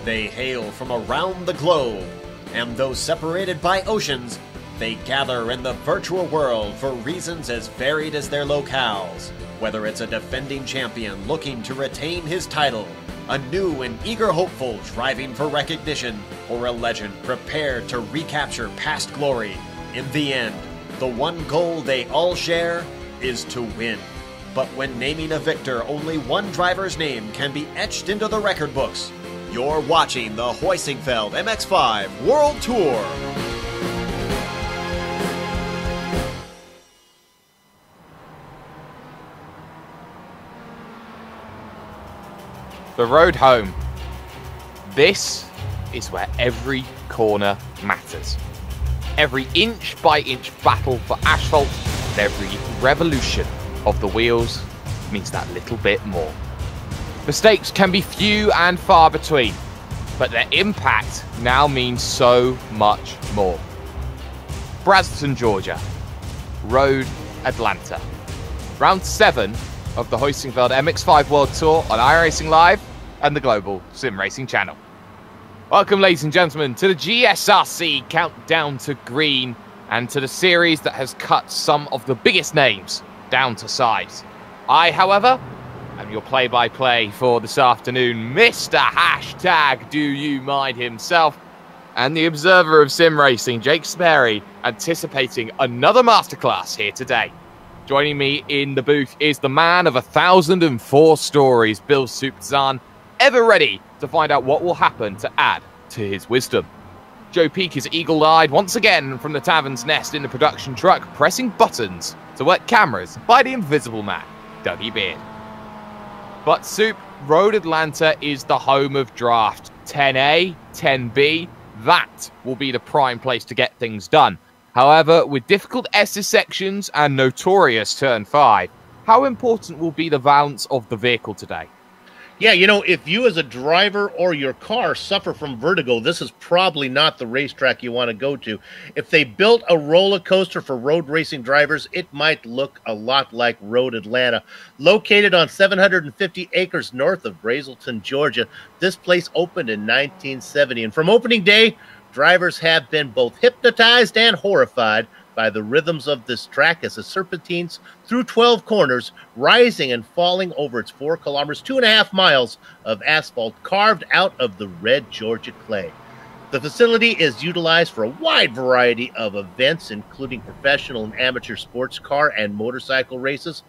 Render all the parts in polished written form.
They hail from around the globe, and though separated by oceans, they gather in the virtual world for reasons as varied as their locales. Whether it's a defending champion looking to retain his title, a new and eager hopeful striving for recognition, or a legend prepared to recapture past glory, in the end, the one goal they all share is to win. But when naming a victor, only one driver's name can be etched into the record books. You're watching the Heusinkveld MX-5 World Tour. The road home. This is where every corner matters. Every inch by inch battle for asphalt and every revolution of the wheels means that little bit more. Mistakes can be few and far between, but their impact now means so much more. Braselton, Georgia. Road Atlanta. Round 7 of the Heusinkveld MX-5 World Tour on iRacing Live and the global Sim Racing channel. Welcome, ladies and gentlemen, to the GSRC Countdown to Green and to the series that has cut some of the biggest names down to size. I, however, am your play-by-play for this afternoon, Mr. Hashtag Do You Mind himself, and the observer of Sim Racing, Jake Sperry, anticipating another masterclass here today. Joining me in the booth is the man of 1,004 stories, Bill Supzan, ever ready to find out what will happen to add to his wisdom. Joe Peak is eagle-eyed once again from the tavern's nest in the production truck, pressing buttons to work cameras by the invisible man, Dougie Beard. But Soup, Road Atlanta is the home of draft 10A, 10B. That will be the prime place to get things done. However, with difficult S's sections and notorious Turn 5, how important will be the balance of the vehicle today? Yeah, you know, if you as a driver or your car suffer from vertigo, this is probably not the racetrack you want to go to. If they built a roller coaster for road racing drivers, it might look a lot like Road Atlanta. Located on 750 acres north of Braselton, Georgia, this place opened in 1970. And from opening day, drivers have been both hypnotized and horrified by the rhythms of this track as it serpentines through 12 corners, rising and falling over its 4 kilometers, 2.5 miles of asphalt carved out of the red Georgia clay. The facility is utilized for a wide variety of events, including professional and amateur sports car and motorcycle races,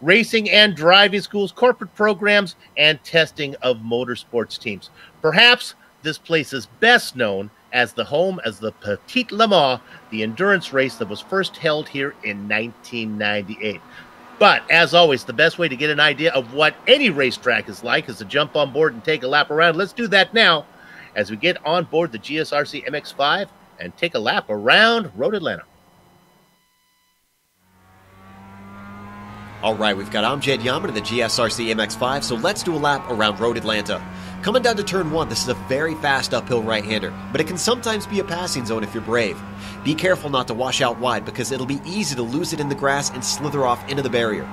racing and driving schools, corporate programs, and testing of motorsports teams. Perhaps this place is best known as the home as the Petit Le Mans, the endurance race that was first held here in 1998. But, as always, the best way to get an idea of what any racetrack is like is to jump on board and take a lap around. Let's do that now as we get on board the GSRC MX-5 and take a lap around Road Atlanta. All right, we've got Amjad Yaman in the GSRC MX-5, so let's do a lap around Road Atlanta. Coming down to turn 1, this is a very fast uphill right-hander, but it can sometimes be a passing zone if you're brave. Be careful not to wash out wide because it'll be easy to lose it in the grass and slither off into the barrier.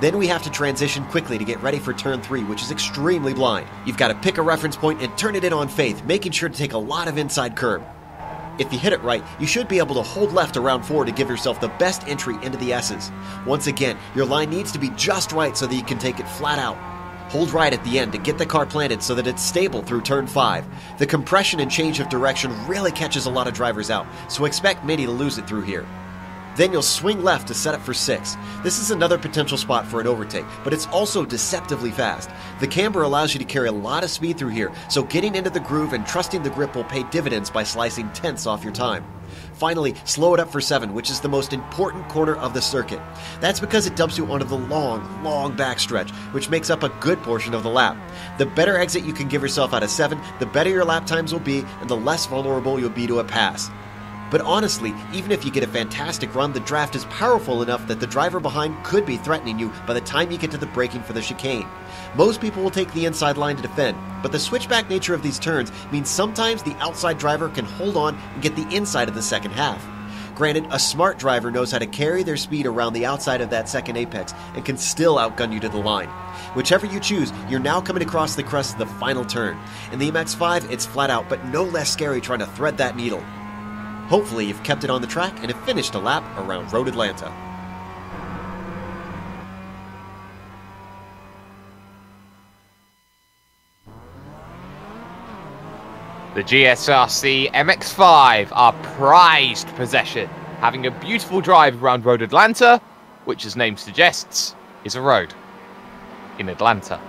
Then we have to transition quickly to get ready for turn 3, which is extremely blind. You've got to pick a reference point and turn it in on faith, making sure to take a lot of inside curb. If you hit it right, you should be able to hold left around 4 to give yourself the best entry into the S's. Once again, your line needs to be just right so that you can take it flat out. Hold right at the end to get the car planted so that it's stable through turn 5. The compression and change of direction really catches a lot of drivers out, so expect many to lose it through here. Then you'll swing left to set up for 6. This is another potential spot for an overtake, but it's also deceptively fast. The camber allows you to carry a lot of speed through here, so getting into the groove and trusting the grip will pay dividends by slicing tenths off your time. Finally, slow it up for 7, which is the most important corner of the circuit. That's because it dumps you onto the long backstretch, which makes up a good portion of the lap. The better exit you can give yourself out of 7, the better your lap times will be, and the less vulnerable you'll be to a pass. But honestly, even if you get a fantastic run, the draft is powerful enough that the driver behind could be threatening you by the time you get to the braking for the chicane. Most people will take the inside line to defend, but the switchback nature of these turns means sometimes the outside driver can hold on and get the inside of the second half. Granted, a smart driver knows how to carry their speed around the outside of that second apex and can still outgun you to the line. Whichever you choose, you're now coming across the crest of the final turn. In the MX-5, it's flat out, but no less scary trying to thread that needle. Hopefully you've kept it on the track and have finished a lap around Road Atlanta. The GSRC MX-5, our prized possession, having a beautiful drive around Road Atlanta, which as name suggests, is a road in Atlanta.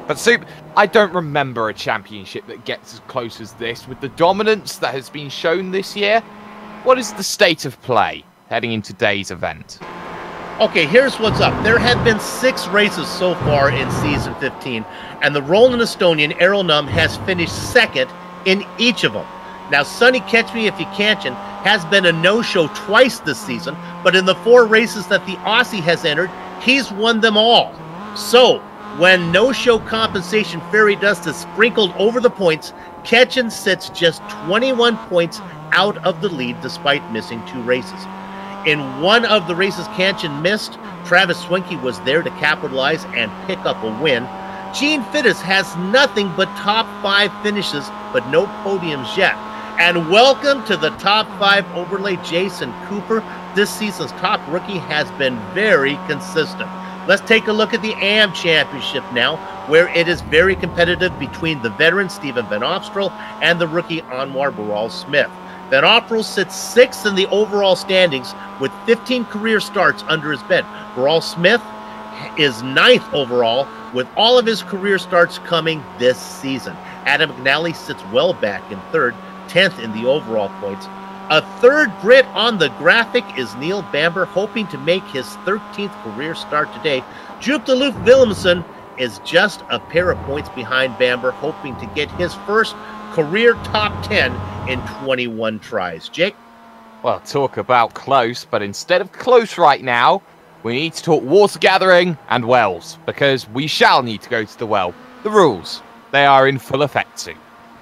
But Soup, I don't remember a championship that gets as close as this with the dominance that has been shown this year. What is the state of play heading into today's event? Okay, here's what's up. There have been 6 races so far in Season 15, and the Roland Estonian Errol Num has finished second in each of them. Now, Sonny Catch Me If You Can'tchen has been a no-show twice this season, but in the 4 races that the Aussie has entered, he's won them all. So, when no-show compensation fairy dust is sprinkled over the points, Ketchen sits just 21 points out of the lead despite missing 2 races. In one of the races Canchen missed, Travis Swinke was there to capitalize and pick up a win. Gene Fittis has nothing but top 5 finishes, but no podiums yet. And welcome to the top 5 overlay, Jason Cooper. This season's top rookie has been very consistent. Let's take a look at the AM Championship now, where it is very competitive between the veteran Stephen Van Opstroll and the rookie Anwar Baral Smith. Van Opstroll sits 6th in the overall standings with 15 career starts under his belt. Baral Smith is 9th overall with all of his career starts coming this season. Adam McNally sits well back in 3rd, 10th in the overall points. A 3rd Brit on the graphic is Neil Bamber, hoping to make his 13th career start today. Joop de Loof Willemsen is just a pair of points behind Bamber, hoping to get his first career top 10 in 21 tries. Jake? Well, talk about close, but instead of close right now, we need to talk water gathering and wells, because we shall need to go to the well. The rules, they are in full effect soon.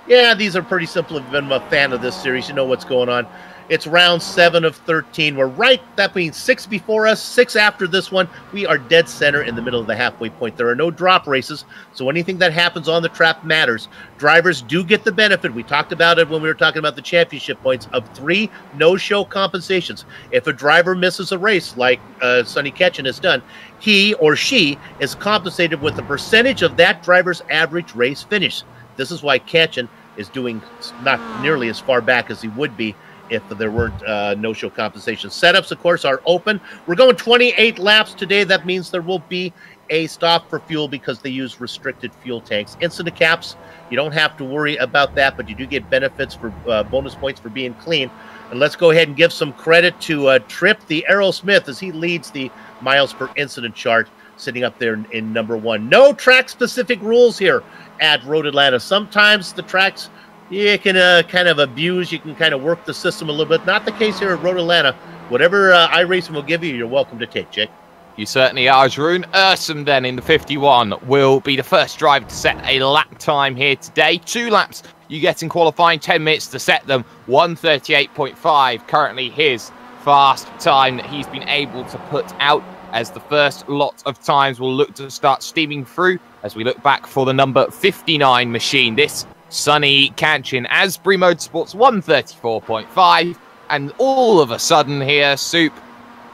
Yeah, these are pretty simple. If you've been a fan of this series, you know what's going on. It's round 7 of 13. We're right, that means 6 before us, 6 after this one. We are dead center in the middle of the halfway point. There are no drop races, so anything that happens on the track matters. Drivers do get the benefit. We talked about it when we were talking about the championship points of 3 no-show compensations. If a driver misses a race, like Sonny Ketchen has done, he or she is compensated with a percentage of that driver's average race finish. This is why Ketchen is doing not nearly as far back as he would be if there weren't no-show compensation. Setups, of course, are open. We're going 28 laps today. That means there will be a stop for fuel because they use restricted fuel tanks. Incident caps, you don't have to worry about that, but you do get benefits for bonus points for being clean. And let's go ahead and give some credit to Tripp the Errol Smith as he leads the miles per incident chart, sitting up there in number 1. No track-specific rules here at Road Atlanta. Sometimes the tracks you can kind of abuse, you can kind of work the system a little bit. Not the case here at Road Atlanta. Whatever iRacing will give you, you're welcome to take, Jake. You certainly are, Jeroen. Ursum then in the 51 will be the first driver to set a lap time here today. 2 laps you get in qualifying, 10 minutes to set them. 1:38.5 currently his fast time that he's been able to put out, as the first lot of times will look to start steaming through as we look back for the number 59 machine. This Sonny Catchen, Asbury Motorsports 1:34.5, and all of a sudden here, Soup,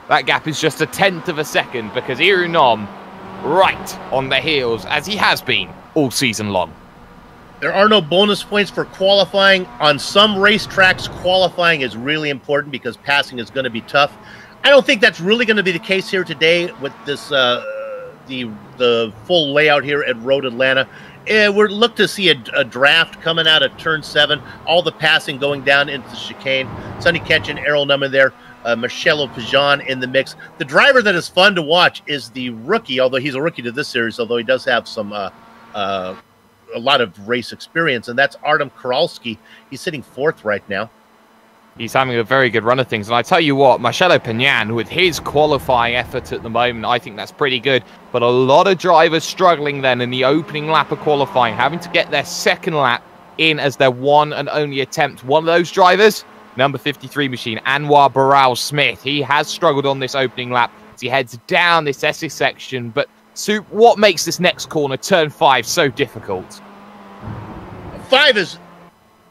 that gap is just 1/10 of a second because Iru Nom right on the heels as he has been all season long. There are no bonus points for qualifying. On some racetracks, qualifying is really important because passing is going to be tough. I don't think that's really going to be the case here today with this the full layout here at Road Atlanta. We're look to see a draft coming out of turn 7, all the passing going down into the chicane. Sonny Ketchen, Errol Newman there, Marcelo Pajan in the mix. The driver that is fun to watch is the rookie, although he's a rookie to this series, although he does have some a lot of race experience, and that's Artem Koralski. He's sitting 4th right now. He's having a very good run of things. And I tell you what, Marcelo Pajan, with his qualifying effort at the moment, I think that's pretty good. But a lot of drivers struggling then in the opening lap of qualifying, having to get their second lap in as their one and only attempt. One of those drivers, number 53 machine, Anwar Baral Smith. He has struggled on this opening lap as he heads down this Essex section. But, Soup, what makes this next corner, turn 5, so difficult? 5 is...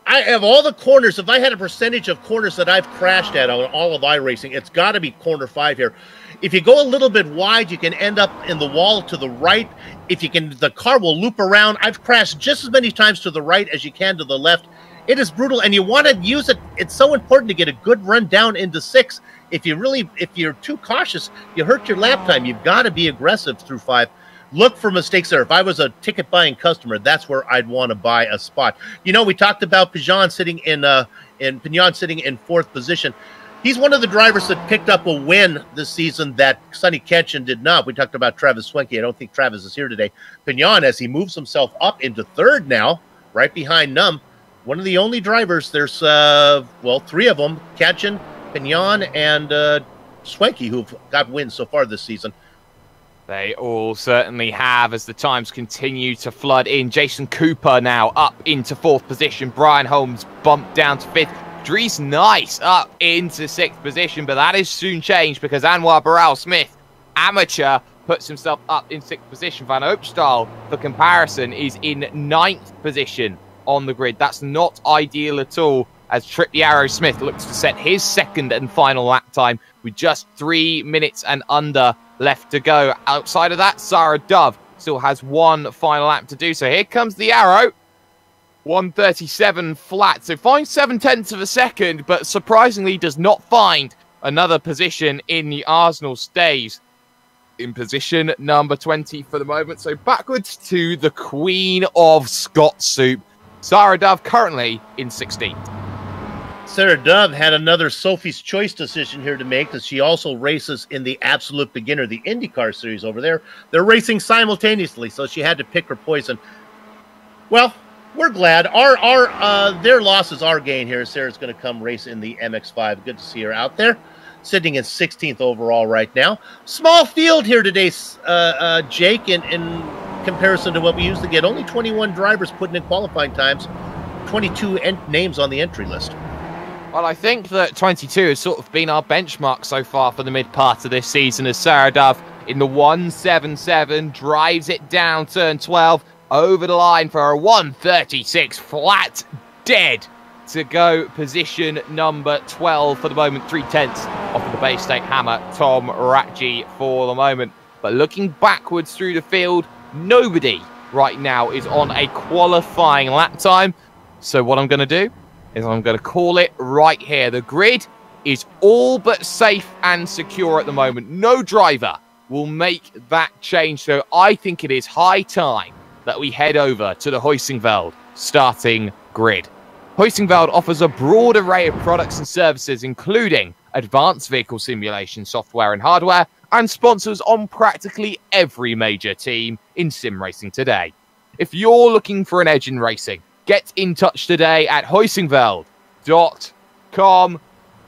I have all the corners. If I had a percentage of corners that I've crashed at on all of iRacing, it's got to be corner 5 here. If you go a little bit wide, you can end up in the wall to the right. If you can, the car will loop around. I've crashed just as many times to the right as you can to the left. It is brutal, and you want to use it. It's so important to get a good run down into 6. If you're too cautious, you hurt your lap time. You've got to be aggressive through 5. Look for mistakes there. If I was a ticket buying customer, that's where I'd want to buy a spot. You know, we talked about Pignon sitting in 4th position. He's one of the drivers that picked up a win this season that Sonny Ketchen did not. We talked about Travis Swenke. I don't think Travis is here today. Pignon, as he moves himself up into 3rd now, right behind Num, one of the only drivers. There's 3 of them: Ketchen, Pignon, and Swenke, who've got wins so far this season. They all certainly have as the times continue to flood in. Jason Cooper now up into 4th position. Brian Holmes bumped down to 5th. Dries Nice up into 6th position, but that is soon changed because Anwar Baral Smith, amateur, puts himself up in 6th position. Van Opstal, for comparison, is in 9th position on the grid. That's not ideal at all as Trip the Arrow Smith looks to set his 2nd and final lap time with just 3 minutes and under left to go. Outside of that, Sarah Dove still has 1 final lap to do. So here comes the Arrow. 137 flat. So finds 7/10 of a second, but surprisingly does not find another position in the Arsenal. Stays in position number 20 for the moment. So backwards to the Queen of Scott, Soup. Sarah Dove currently in 16th. Sarah Dove had another Sophie's Choice decision here to make, because she also races in the Absolute Beginner, the IndyCar series over there. They're racing simultaneously, so she had to pick her poison. Well, we're glad. Their loss is our gain here. Sarah's going to come race in the MX-5. Good to see her out there, sitting in 16th overall right now. Small field here today, Jake, in comparison to what we used to get. Only 21 drivers putting in qualifying times, 22 names on the entry list. Well, I think that 22 has sort of been our benchmark so far for the mid part of this season, as Sarah Dove in the 177 drives it down turn 12 over the line for a 136 flat dead to go position number 12 for the moment. 3/10 off of the Bay State Hammer, Tom Ratji for the moment. But looking backwards through the field, nobody right now is on a qualifying lap time. So what I'm going to do is I'm going to call it right here. The grid is all but safe and secure at the moment. No driver will make that change. So I think it is high time that we head over to the Heusinkveld starting grid. Heusinkveld offers a broad array of products and services, including advanced vehicle simulation software and hardware, and sponsors on practically every major team in sim racing today. If you're looking for an edge in racing, get in touch today at Heusinkveld.com.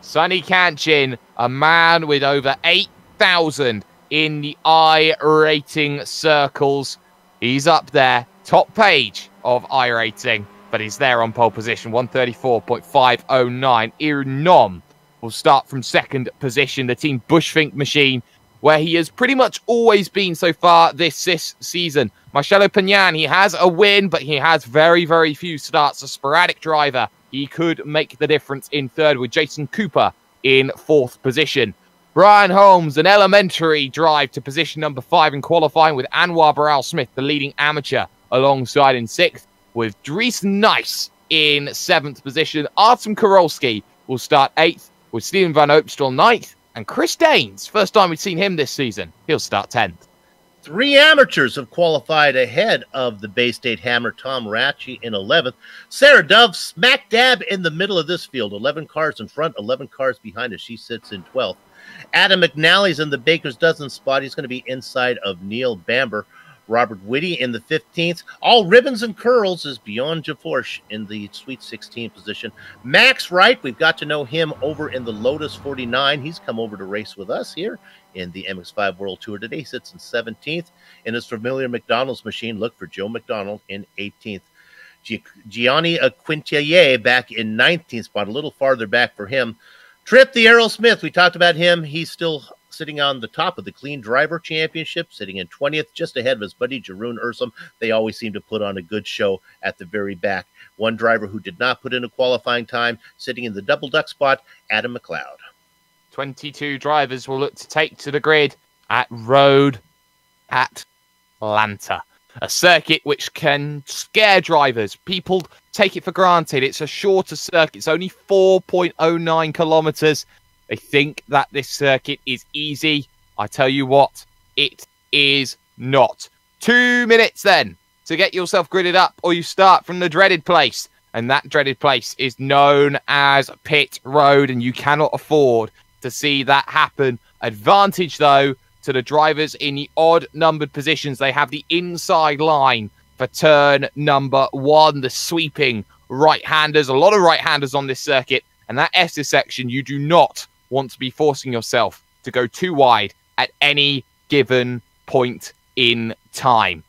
Sonny Kanchin, a man with over 8,000 in the iRating circles. He's up there, top page of iRating, but he's there on pole position, 134.509. Irnom will start from 2nd position, the Team Bushfink machine, where he has pretty much always been so far this season. Marcelo Pignon, he has a win, but he has very, very few starts. A sporadic driver. He could make the difference in 3rd with Jason Cooper in 4th position. Brian Holmes, an elementary drive to position number 5 in qualifying with Anwar Baral Smith, the leading amateur, alongside in 6th with Dries Nice in 7th position. Artem Korolski will start 8th with Steven Van Opstal 9th. And Chris Daines, first time we've seen him this season, he'll start 10th. 3 amateurs have qualified ahead of the Bay State Hammer, Tom Ratchie in 11th. Sarah Dove smack dab in the middle of this field. 11 cars in front, 11 cars behind us. She sits in 12th. Adam McNally's in the Baker's Dozen spot. He's going to be inside of Neil Bamber. Robert Whitty in the 15th. All ribbons and curls is Bjorn Jaforsch in the Sweet 16 position. Max Wright, we've got to know him over in the Lotus 49. He's come over to race with us here in the MX-5 World Tour today. He sits in 17th. In his familiar McDonald's machine, look for Joe McDonald in 18th. Gianni Quintier back in 19th spot, a little farther back for him. Trip the Aerosmith, we talked about him. He's still sitting on the top of the Clean Driver Championship, sitting in 20th, just ahead of his buddy Jeroen Ursum. They always seem to put on a good show at the very back. One driver who did not put in a qualifying time, sitting in the double duck spot, Adam McLeod. 22 drivers will look to take to the grid at Road Atlanta. A circuit which can scare drivers. People take it for granted. It's a shorter circuit. It's only 4.09 kilometers. They think that this circuit is easy. I tell you what, it is not. 2 minutes then to get yourself gridded up, or you start from the dreaded place. And that dreaded place is known as Pit Road, and you cannot afford to see that happen. Advantage, though, to the drivers in the odd-numbered positions. They have the inside line for turn number 1, the sweeping right-handers. A lot of right-handers on this circuit, and that S's section, you do not want to be forcing yourself to go too wide at any given point in time.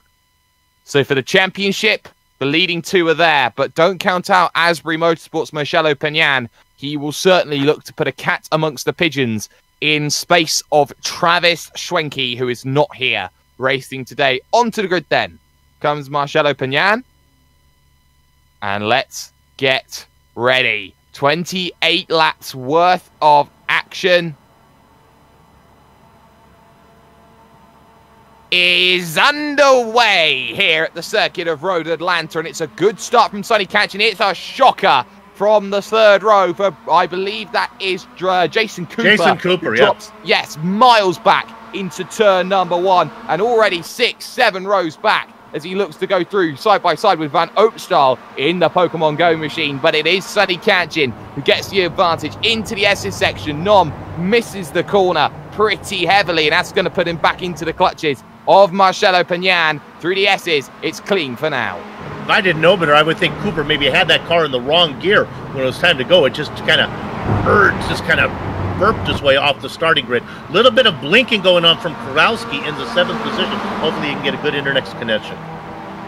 So for the championship, the leading 2 are there, but don't count out Asbury Motorsports' Marcelo Peñan. He will certainly look to put a cat amongst the pigeons in space of Travis Schwenke, who is not here racing today. Onto the grid then comes Marcelo Peñan. And let's get ready. 28 laps worth of action is underway here at the circuit of Road Atlanta, and it's a good start from Sonny Catchin. It's a shocker from the third row for, I believe that is Jason Cooper. Jason Cooper, drops, yes, miles back into turn number 1, and already 6-7 rows back as he looks to go through side by side with Van Opstal in the Pokemon Go machine. But it is Sonny Catchin who gets the advantage into the S's section. Nom misses the corner pretty heavily, and that's going to put him back into the clutches of Marcelo Peñan through the S's. It's clean for now. If I didn't know better, I would think Cooper maybe had that car in the wrong gear when it was time to go. It just kind of burped his way off the starting grid. Little bit of blinking going on from Kurowski in the 7th position. Hopefully he can get a good internext connection.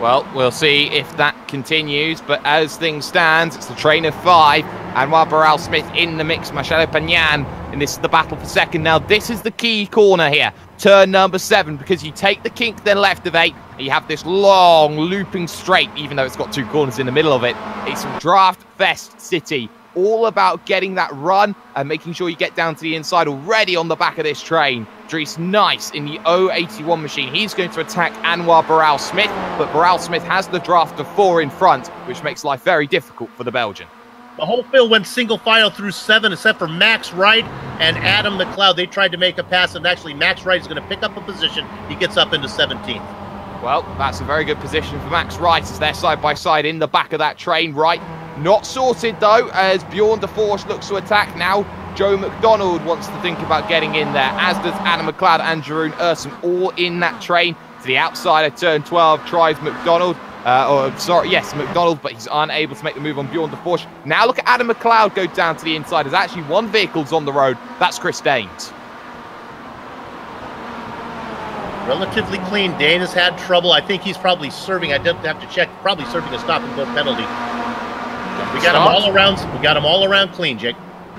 Well, we'll see if that continues, but as things stand, it's the train of 5. Anwar Barral Smith in the mix, Marcelo Peñan, and this is the battle for second. Now, this is the key corner here, turn number 7, because you take the kink, then left of 8, and you have this long looping straight, even though it's got 2 corners in the middle of it. It's Draft Fest City, all about getting that run and making sure you get down to the inside already on the back of this train. Dries Nice in the 081 machine. He's going to attack Anwar Barral Smith, but Barral Smith has the draft of 4 in front, which makes life very difficult for the Belgian. The whole field went single file through 7, except for Max Wright and Adam McLeod. They tried to make a pass, and actually Max Wright is going to pick up a position. He gets up into 17th. Well, that's a very good position for Max Wright as they're side by side in the back of that train. Wright not sorted, though, as Bjorn de Force looks to attack now. Joe McDonald wants to think about getting in there, as does Adam McLeod and Jeroen Ursum, all in that train. To the outside of turn 12 tries McDonald. McDonald, but he's unable to make the move on Bjorn de Force. Now look at Adam McLeod go down to the inside. There's actually 1 vehicle's on the road. That's Chris Danes. Relatively clean. Dane has had trouble. I think he's probably serving. I didn't have to check. Probably serving a stop and go penalty. We got him all around. We got him all around clean, Jake.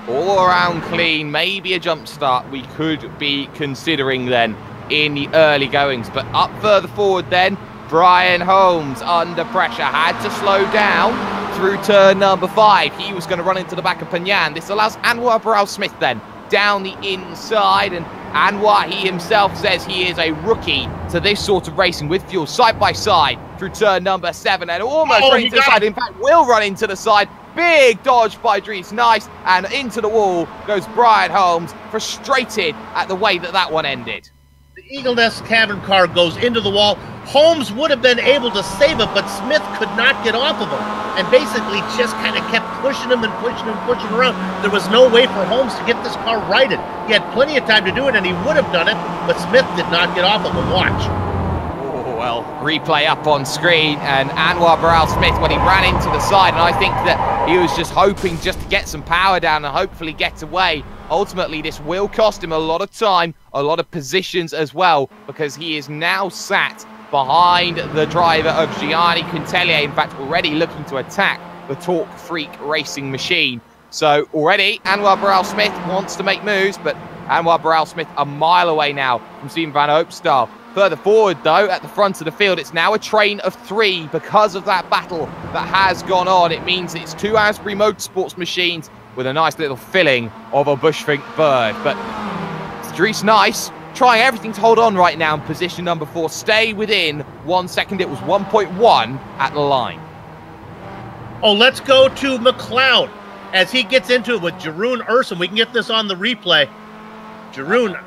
All around clean. Maybe a jump start we could be considering then in the early goings. But up further forward then, Brian Holmes under pressure had to slow down through turn number 5. He was going to run into the back of Peñan. This allows Anwar Barral Smith then down the inside, and Anwar, he himself says he is a rookie to this sort of racing with fuel side by side through turn number 7 and almost running to the side. In fact, will run into the side. Big dodge by Dries Nice, and into the wall goes Brian Holmes, frustrated at the way that that one ended. The Eagle Nest Cavern car goes into the wall. Holmes would have been able to save it, but Smith could not get off of him, and basically just kind of kept pushing him and pushing him, pushing him around. There was no way for Holmes to get this car righted. He had plenty of time to do it, and he would have done it, but Smith did not get off of him. Watch. Oh, well, replay up on screen, and Anwar Barral Smith, when he ran into the side, and I think that he was just hoping just to get some power down and hopefully get away. Ultimately, this will cost him a lot of time, a lot of positions as well, because he is now sat behind the driver of Gianni Quintilier. In fact, already looking to attack the Torque Freak racing machine. So already, Anwar Burrell-Smith wants to make moves, but Anwar Burrell-Smith a mile away now from Steven Van Opstal. Further forward, though, at the front of the field, it's now a train of 3 because of that battle that has gone on. It means it's 2 Asbury Motorsports machines with a nice little filling of a Bushfink bird. But Dries Nice trying everything to hold on right now in position number 4. Stay within 1 second. It was 1.1 at the line. Oh, let's go to McLeod as he gets into it with Jeroen Ursum. We can get this on the replay. Jeroen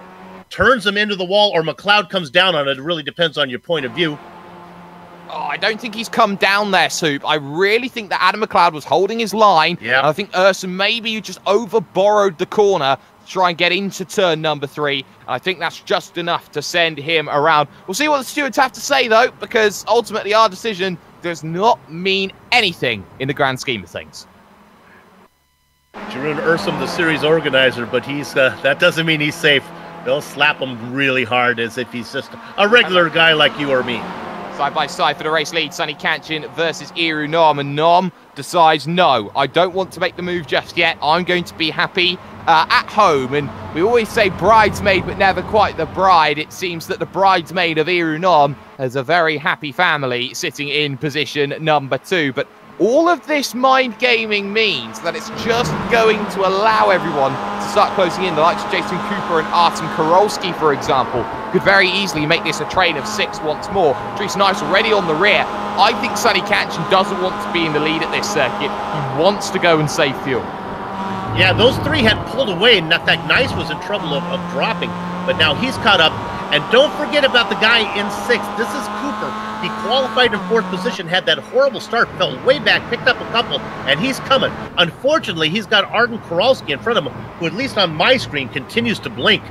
turns him into the wall, or McLeod comes down on it. It really depends on your point of view. Oh, I don't think he's come down there, Soup. I really think that Adam McLeod was holding his line. Yeah. I think Ursum maybe just over-borrowed the corner to try and get into turn number 3. I think that's just enough to send him around. We'll see what the stewards have to say, though, because ultimately our decision does not mean anything in the grand scheme of things. Jeroen Ursum, the series organizer, but he's that doesn't mean he's safe. They'll slap him really hard as if he's just a regular guy like you or me. Side by side for the race lead, Sonny Kanchin versus Iru Nom, and Nom decides, no, I don't want to make the move just yet. I'm going to be happy at home. And we always say bridesmaid, but never quite the bride. It seems that the bridesmaid of Iru Nom has a very happy family sitting in position number 2. But all of this mind gaming means that it's just going to allow everyone to start closing in. The likes of Jason Cooper and Artem Karolski, for example, could very easily make this a train of 6 once more. Dries Nice already on the rear. I think Sonny Kanchin doesn't want to be in the lead at this circuit. He wants to go and save fuel. Yeah, those 3 had pulled away, and in fact, Nice was in trouble of dropping, but now he's caught up. And don't forget about the guy in 6th. This is Cooper. He qualified in 4th position, had that horrible start, fell way back, picked up a couple, and he's coming. Unfortunately, he's got Arden Koralski in front of him, who at least on my screen continues to blink.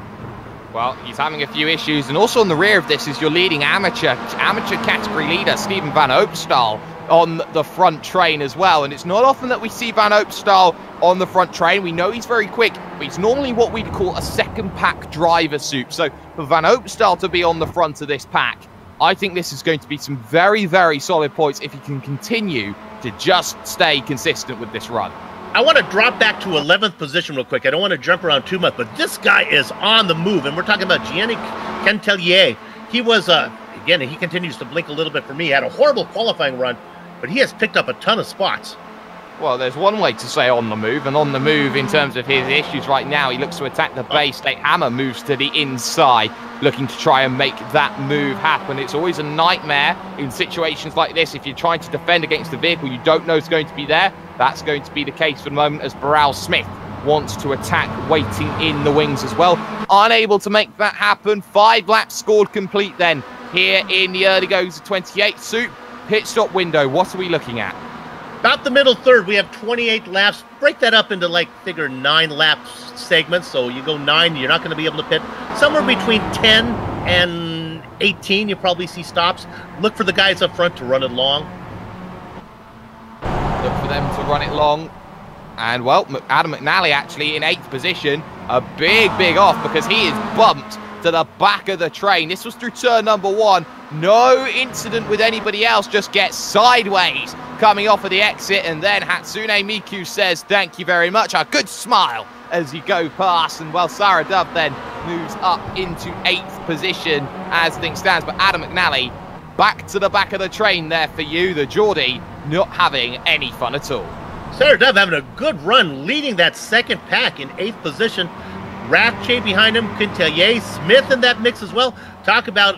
Well, he's having a few issues, and also on the rear of this is your leading amateur category leader, Steven Van Opstal, on the front train as well. And it's not often that we see Van Opstal on the front train. We know he's very quick, but he's normally what we'd call a second pack driver, Soup. So for Van Opstal to be on the front of this pack, I think this is going to be some very, very solid points if he can continue to just stay consistent with this run. I want to drop back to 11th position real quick. I don't want to jump around too much, but this guy is on the move, and we're talking about Gianni Quintilier. He was, again, he continues to blink a little bit for me. He had a horrible qualifying run, but he has picked up a ton of spots. Well, there's one way to say on the move, and on the move in terms of his issues right now, he looks to attack the base. Late Hammer moves to the inside, looking to try and make that move happen. It's always a nightmare in situations like this. If you're trying to defend against the vehicle you don't know is going to be there, that's going to be the case for the moment, as Burrell-Smith wants to attack, waiting in the wings as well. Unable to make that happen. 5 laps scored complete then here in the early goes of 28. Soup, pit stop window, what are we looking at? About the middle third, we have 28 laps. Break that up into, like, figure 9 lap segments. So you go 9, you're not going to be able to pit. Somewhere between 10 and 18, you'll probably see stops. Look for the guys up front to run it long. Look for them to run it long. And, well, Adam McNally actually in 8th position. A big off because he is bumped to the back of the train. This was through turn number 1. No incident with anybody else, just gets sideways coming off of the exit, and then Hatsune Miku says thank you very much, a good smile as you go past. And well, Sarah Dove then moves up into 8th position as things stands, but Adam McNally back to the back of the train there for you. The Geordie not having any fun at all. Sarah Dove having a good run, leading that second pack in 8th position. Rathche behind him, Quintilier, Smith in that mix as well. Talk about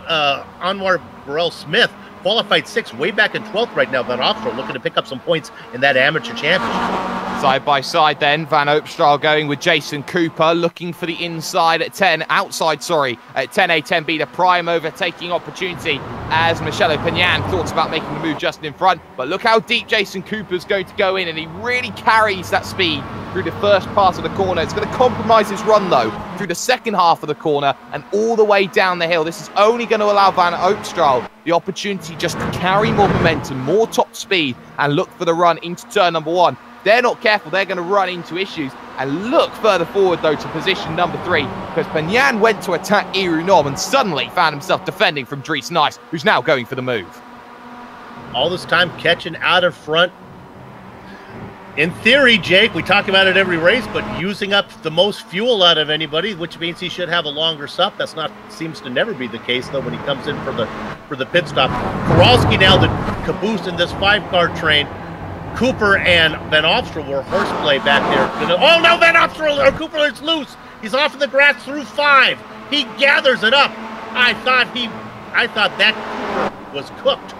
Anwar Burrell-Smith, qualified 6th, way back in 12th right now. Van Opstal looking to pick up some points in that amateur championship. Side by side then, Van Opstal going with Jason Cooper, looking for the inside at 10, outside, sorry, at 10A, 10B, the prime overtaking opportunity as Michele Pignan thought about making the move just in front. But look how deep Jason Cooper's going to go in, and he really carries that speed through the first part of the corner. It's going to compromise his run, though, through the second half of the corner and all the way down the hill. This is only going to allow Van Opstal the opportunity just to carry more momentum, more top speed, and look for the run into turn number 1. They're not careful, they're going to run into issues. And look further forward, though, to position number 3, because Penyan went to attack Irunom and suddenly found himself defending from Dries Nice, who's now going for the move. All this time catching out in front. In theory, Jake, we talk about it every race, but using up the most fuel out of anybody, which means he should have a longer stop. That's not seems to never be the case, though, when he comes in for the pit stop. Kowalski now the caboose in this 5-car train. Cooper and Van Opstra were horseplay back there. Oh no, Van Opstra or Cooper is loose. He's off in the grass through 5. He gathers it up. I thought that Cooper was cooked.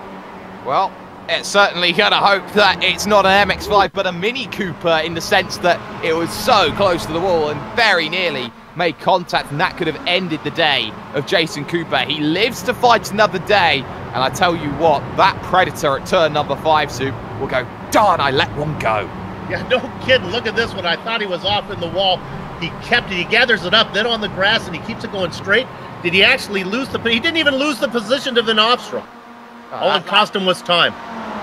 Well, it's certainly going to hope that it's not an MX-5, but a Mini Cooper, in the sense that it was so close to the wall and very nearly made contact, and that could have ended the day of Jason Cooper. He lives to fight another day, and I tell you what, that Predator at turn number 5, Soup, will go, darn, I let one go. Yeah, no kidding. Look at this one. I thought he was off in the wall. He kept it. He gathers it up, then on the grass, and he keeps it going straight. Did he actually lose he didn't even lose the position to Van Opstra. All it cost him was time.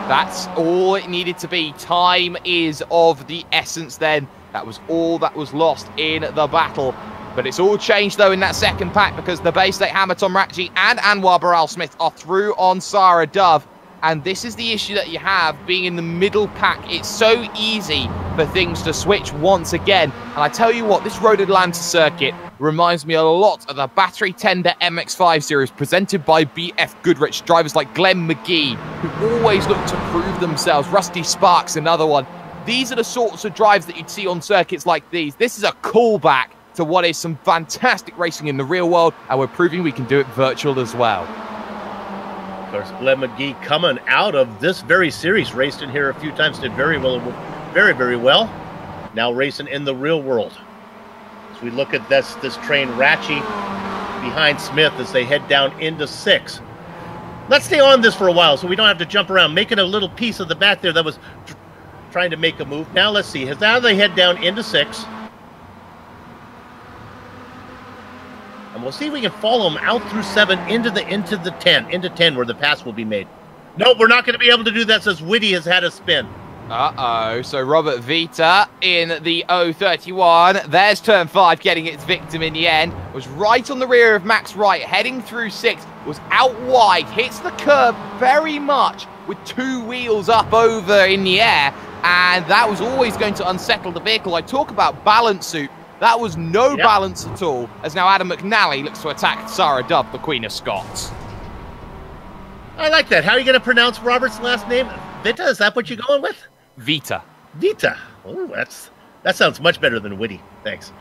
That's all it needed to be. Time is of the essence then. That was all that was lost in the battle. But it's all changed, though, in that second pack, because the Bay State Hammer, Tom Ratchey, and Anwar Baral Smith are through on Sarah Dove. And this is the issue that you have being in the middle pack. It's so easy for things to switch once again. And I tell you what, this Road Atlanta circuit reminds me a lot of the Battery Tender MX-5 series presented by BF Goodrich. Drivers like Glenn McGee, who always look to prove themselves. Rusty Sparks, another one. These are the sorts of drives that you'd see on circuits like these. This is a callback to what is some fantastic racing in the real world, and we're proving we can do it virtual as well. Of course, Glenn McGee coming out of this very series, raced in here a few times, did very well, very well. Now racing in the real world. As we look at this train, Ratchey behind Smith as they head down into 6. Let's stay on this for a while so we don't have to jump around, making a little piece of the back there that was trying to make a move. Now let's see. Now they head down into 6. And we'll see if we can follow them out through 7 into 10 where the pass will be made. Nope, we're not going to be able to do that, says Whitty has had a spin. Uh-oh, so Robert Vita in the 031. There's turn 5 getting its victim in the end. Was right on the rear of Max Wright, heading through 6. Was out wide, hits the curb very much with 2 wheels up over in the air. And that was always going to unsettle the vehicle. I talk about balance, Soup. That was no balance at all, as now Adam McNally looks to attack Sarah Dove, the Queen of Scots. I like that. How are you going to pronounce Robert's last name? Vita, is that what you're going with? Vita. Vita. Oh, that sounds much better than Whitty. Thanks.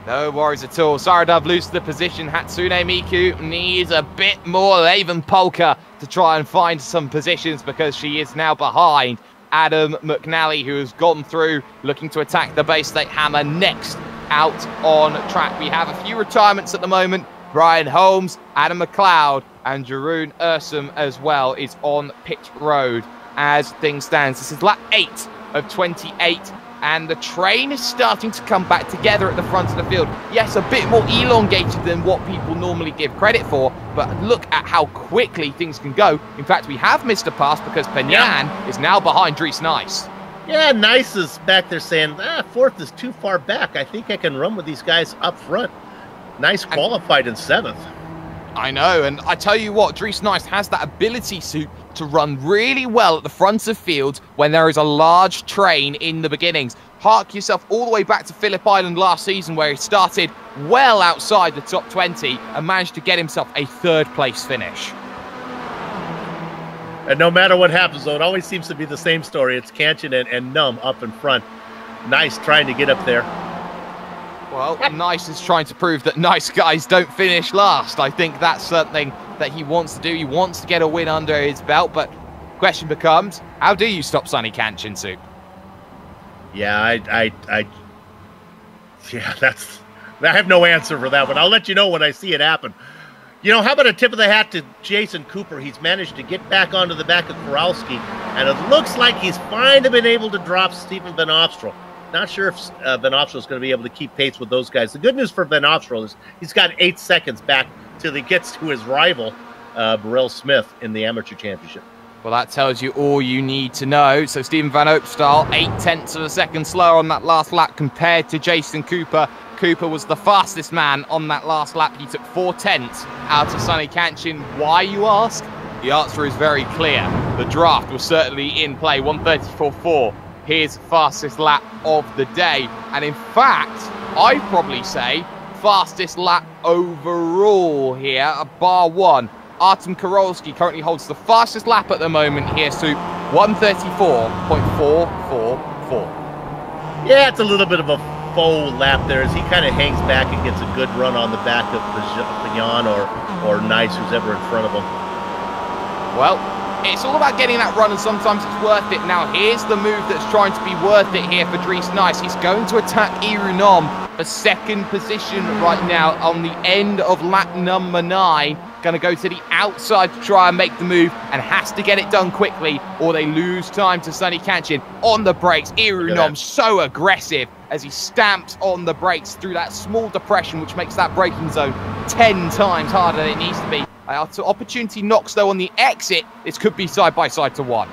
No worries at all. Sarah Dove loses the position. Hatsune Miku needs a bit more Laven Polka to try and find some positions, because she is now behind Adam McNally, who has gone through, looking to attack the Bay State Hammer next out on track. We have a few retirements at the moment. Brian Holmes, Adam McLeod, and Jeroen Ursum as well is on pit road as things stand. This is lap 8 of 28, and the train is starting to come back together at the front of the field. Yes, a bit more elongated than what people normally give credit for, but look at how quickly things can go. In fact, we have missed a pass because Penyan is now behind Dries Nice. Yeah, Nice is back there saying, 4th is too far back. I think I can run with these guys up front. Nice qualified in 7th. I know, and I tell you what, Dries Nice has that ability to run really well at the front of fields when there is a large train in the beginnings. Hark yourself all the way back to Phillip Island last season, where he started well outside the top 20 and managed to get himself a 3rd place finish. And no matter what happens, though, it always seems to be the same story. It's Kanchan and Numb up in front. Nice trying to get up there. Well, Nice is trying to prove that nice guys don't finish last. I think that's something that he wants to do. He wants to get a win under his belt, but question becomes, how do you stop Sonny Kanchan, Soup? Yeah, I have no answer for that one. I'll let you know when I see it happen. You know, how about a tip of the hat to Jason Cooper? He's managed to get back onto the back of Kowalski, and it looks like he's finally been able to drop Stephen Van Opstra. Not sure if Van Opstra is going to be able to keep pace with those guys. The good news for Van Opstra is he's got 8 seconds back till he gets to his rival, Burrell Smith, in the amateur championship. Well, that tells you all you need to know. So Stephen Van Opstal, 0.8 of a second slower on that last lap compared to Jason Cooper. Cooper was the fastest man on that last lap. He took 0.4 out of Sonny Kanchin. Why, you ask? The answer is very clear. The draft was certainly in play. 1:34.4, his fastest lap of the day. And in fact, I'd probably say fastest lap overall here, bar one. Artem Karolski currently holds the fastest lap at the moment here, Soup. 1:34.444. Yeah, it's a little bit of a faux lap there as he kind of hangs back and gets a good run on the back of Pignon or Nice, who's ever in front of him. Well, it's all about getting that run, and sometimes it's worth it. Now, here's the move that's trying to be worth it here for Dries Nice. He's going to attack Irunom for second position right now on the end of lap number 9. Going to go to the outside to try and make the move, and has to get it done quickly or they lose time to Sonny Kanchin. On the brakes, Irunom so aggressive as he stamps on the brakes through that small depression, which makes that braking zone 10 times harder than it needs to be. Opportunity knocks, though, on the exit. This could be side-by-side to 1.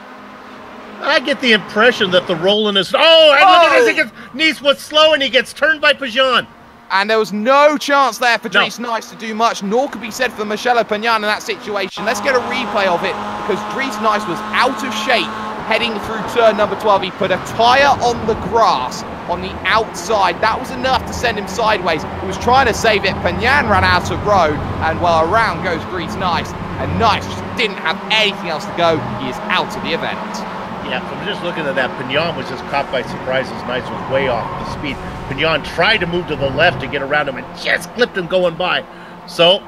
I get the impression that the Roland is... Oh, and look at this. Nice was slow, and he gets turned by Peugeot. And there was no chance there for Dries Nice to do much, nor could be said for Michele Pagnan in that situation. Let's get a replay of it, because Dries Nice was out of shape heading through turn number 12. He put a tyre on the grass on the outside. That was enough to send him sideways. He was trying to save it. Pagnan ran out of road, and well, around goes Dries Nice. And Nice just didn't have anything else to go. He is out of the event. Yeah, from just looking at that, Pignon was just caught by surprise as Nice was way off the speed. Pignon tried to move to the left to get around him and just clipped him going by. So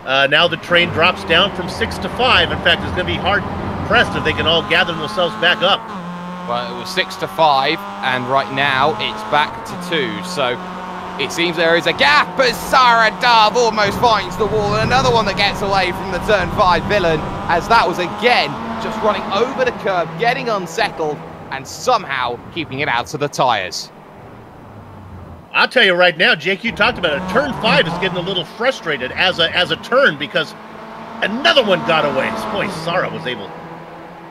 now the train drops down from 6 to 5. In fact, it's going to be hard pressed if they can all gather themselves back up. Well, it was 6 to 5, and right now it's back to 2. So it seems there is a gap as Saradov almost finds the wall, and another one that gets away from the turn 5 villain, as that was again just running over the curb, getting unsettled, and somehow keeping it out of the tyres. I'll tell you right now, Jake, you talked about it. Turn 5 is getting a little frustrated as a turn because another one got away. Boy, Sara was able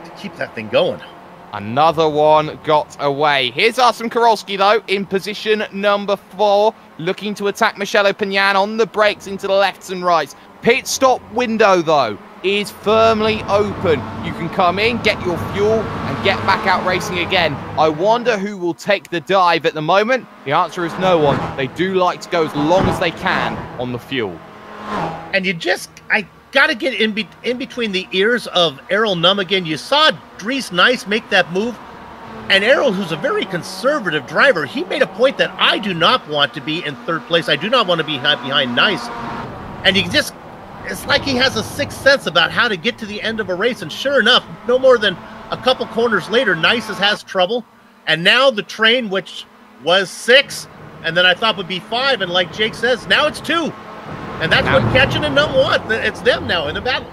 to keep that thing going. Another one got away. Here's Artem Karolski, though, in position number 4, looking to attack Michele Pagnan on the brakes into the lefts and rights. Pit stop window, though, is firmly open. You can come in, get your fuel, and get back out racing again. I wonder who will take the dive at the moment. The answer is no one. They do like to go as long as they can on the fuel. And I got to get in between the ears of Errol Num again. You saw Dries Nice make that move, and Errol, who's a very conservative driver, he made a point that I do not want to be in third place. I do not want to be behind Nice. And it's like he has a sixth sense about how to get to the end of a race. And sure enough, no more than a couple corners later, Nice has trouble. And now the train, which was 6, and then I thought would be 5, and like Jake says, now it's 2. And that's what Ketchen and Num want. It's them now in the battle.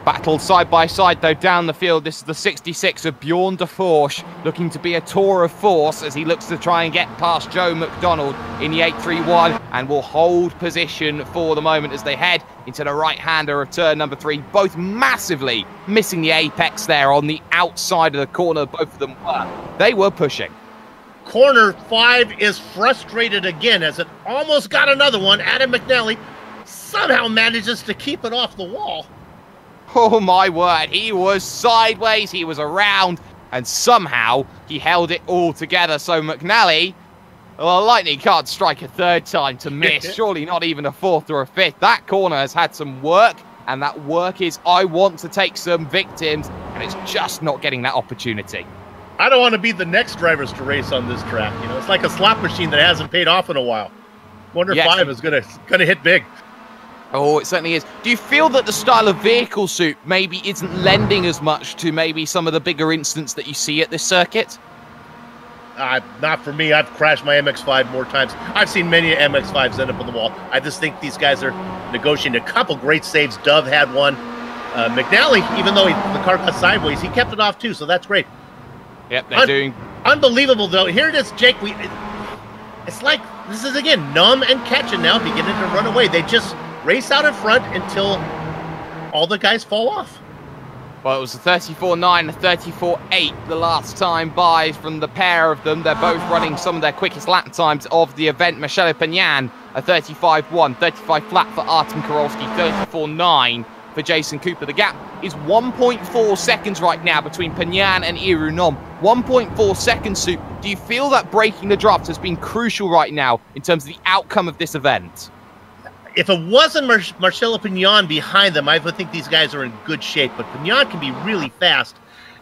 Battled side by side, though, down the field. This is the 66 of Bjorn de Forge, looking to be a tour of force as he looks to try and get past Joe McDonald in the 831, and will hold position for the moment as they head into the right-hander of turn number 3. Both massively missing the apex there on the outside of the corner. Both of them They were pushing. Corner 5 is frustrated again as it almost got another one. Adam McNally somehow manages to keep it off the wall. Oh my word, he was sideways, he was around, and somehow he held it all together. So McNally, well, lightning can't strike a third time to miss, surely not even a fourth or a fifth. That corner has had some work, and that work is I want to take some victims, and it's just not getting that opportunity. I don't want to be the next drivers to race on this track. You know, it's like a slot machine that hasn't paid off in a while. Wonder 5 is gonna hit big. Oh, it certainly is. Do you feel that the style of vehicle suit maybe isn't lending as much to maybe some of the bigger incidents that you see at this circuit? Not for me. I've crashed my MX-5 more times. I've seen many MX-5s end up on the wall. I just think these guys are negotiating a couple great saves. Dove had one. McNally, even though the car got sideways, he kept it off too, so that's great. Yep, they're doing... Unbelievable, though. Here it is, Jake. It's like, this is, again, Num and Ketchen now beginning to run away. They just race out in front until all the guys fall off. Well, it was a 34.9, a 34.8 the last time by from the pair of them. They're both running some of their quickest lap times of the event. Michele Pagnan, a 35.1, 35 flat for Artem Karolski, 34.9 for Jason Cooper. The gap is 1.4 seconds right now between Pagnan and Iru Nom. 1.4 seconds, Sue. Do you feel that breaking the draft has been crucial right now in terms of the outcome of this event? If it wasn't Marcelo Pagnan behind them, I would think these guys are in good shape. But Pagnan can be really fast,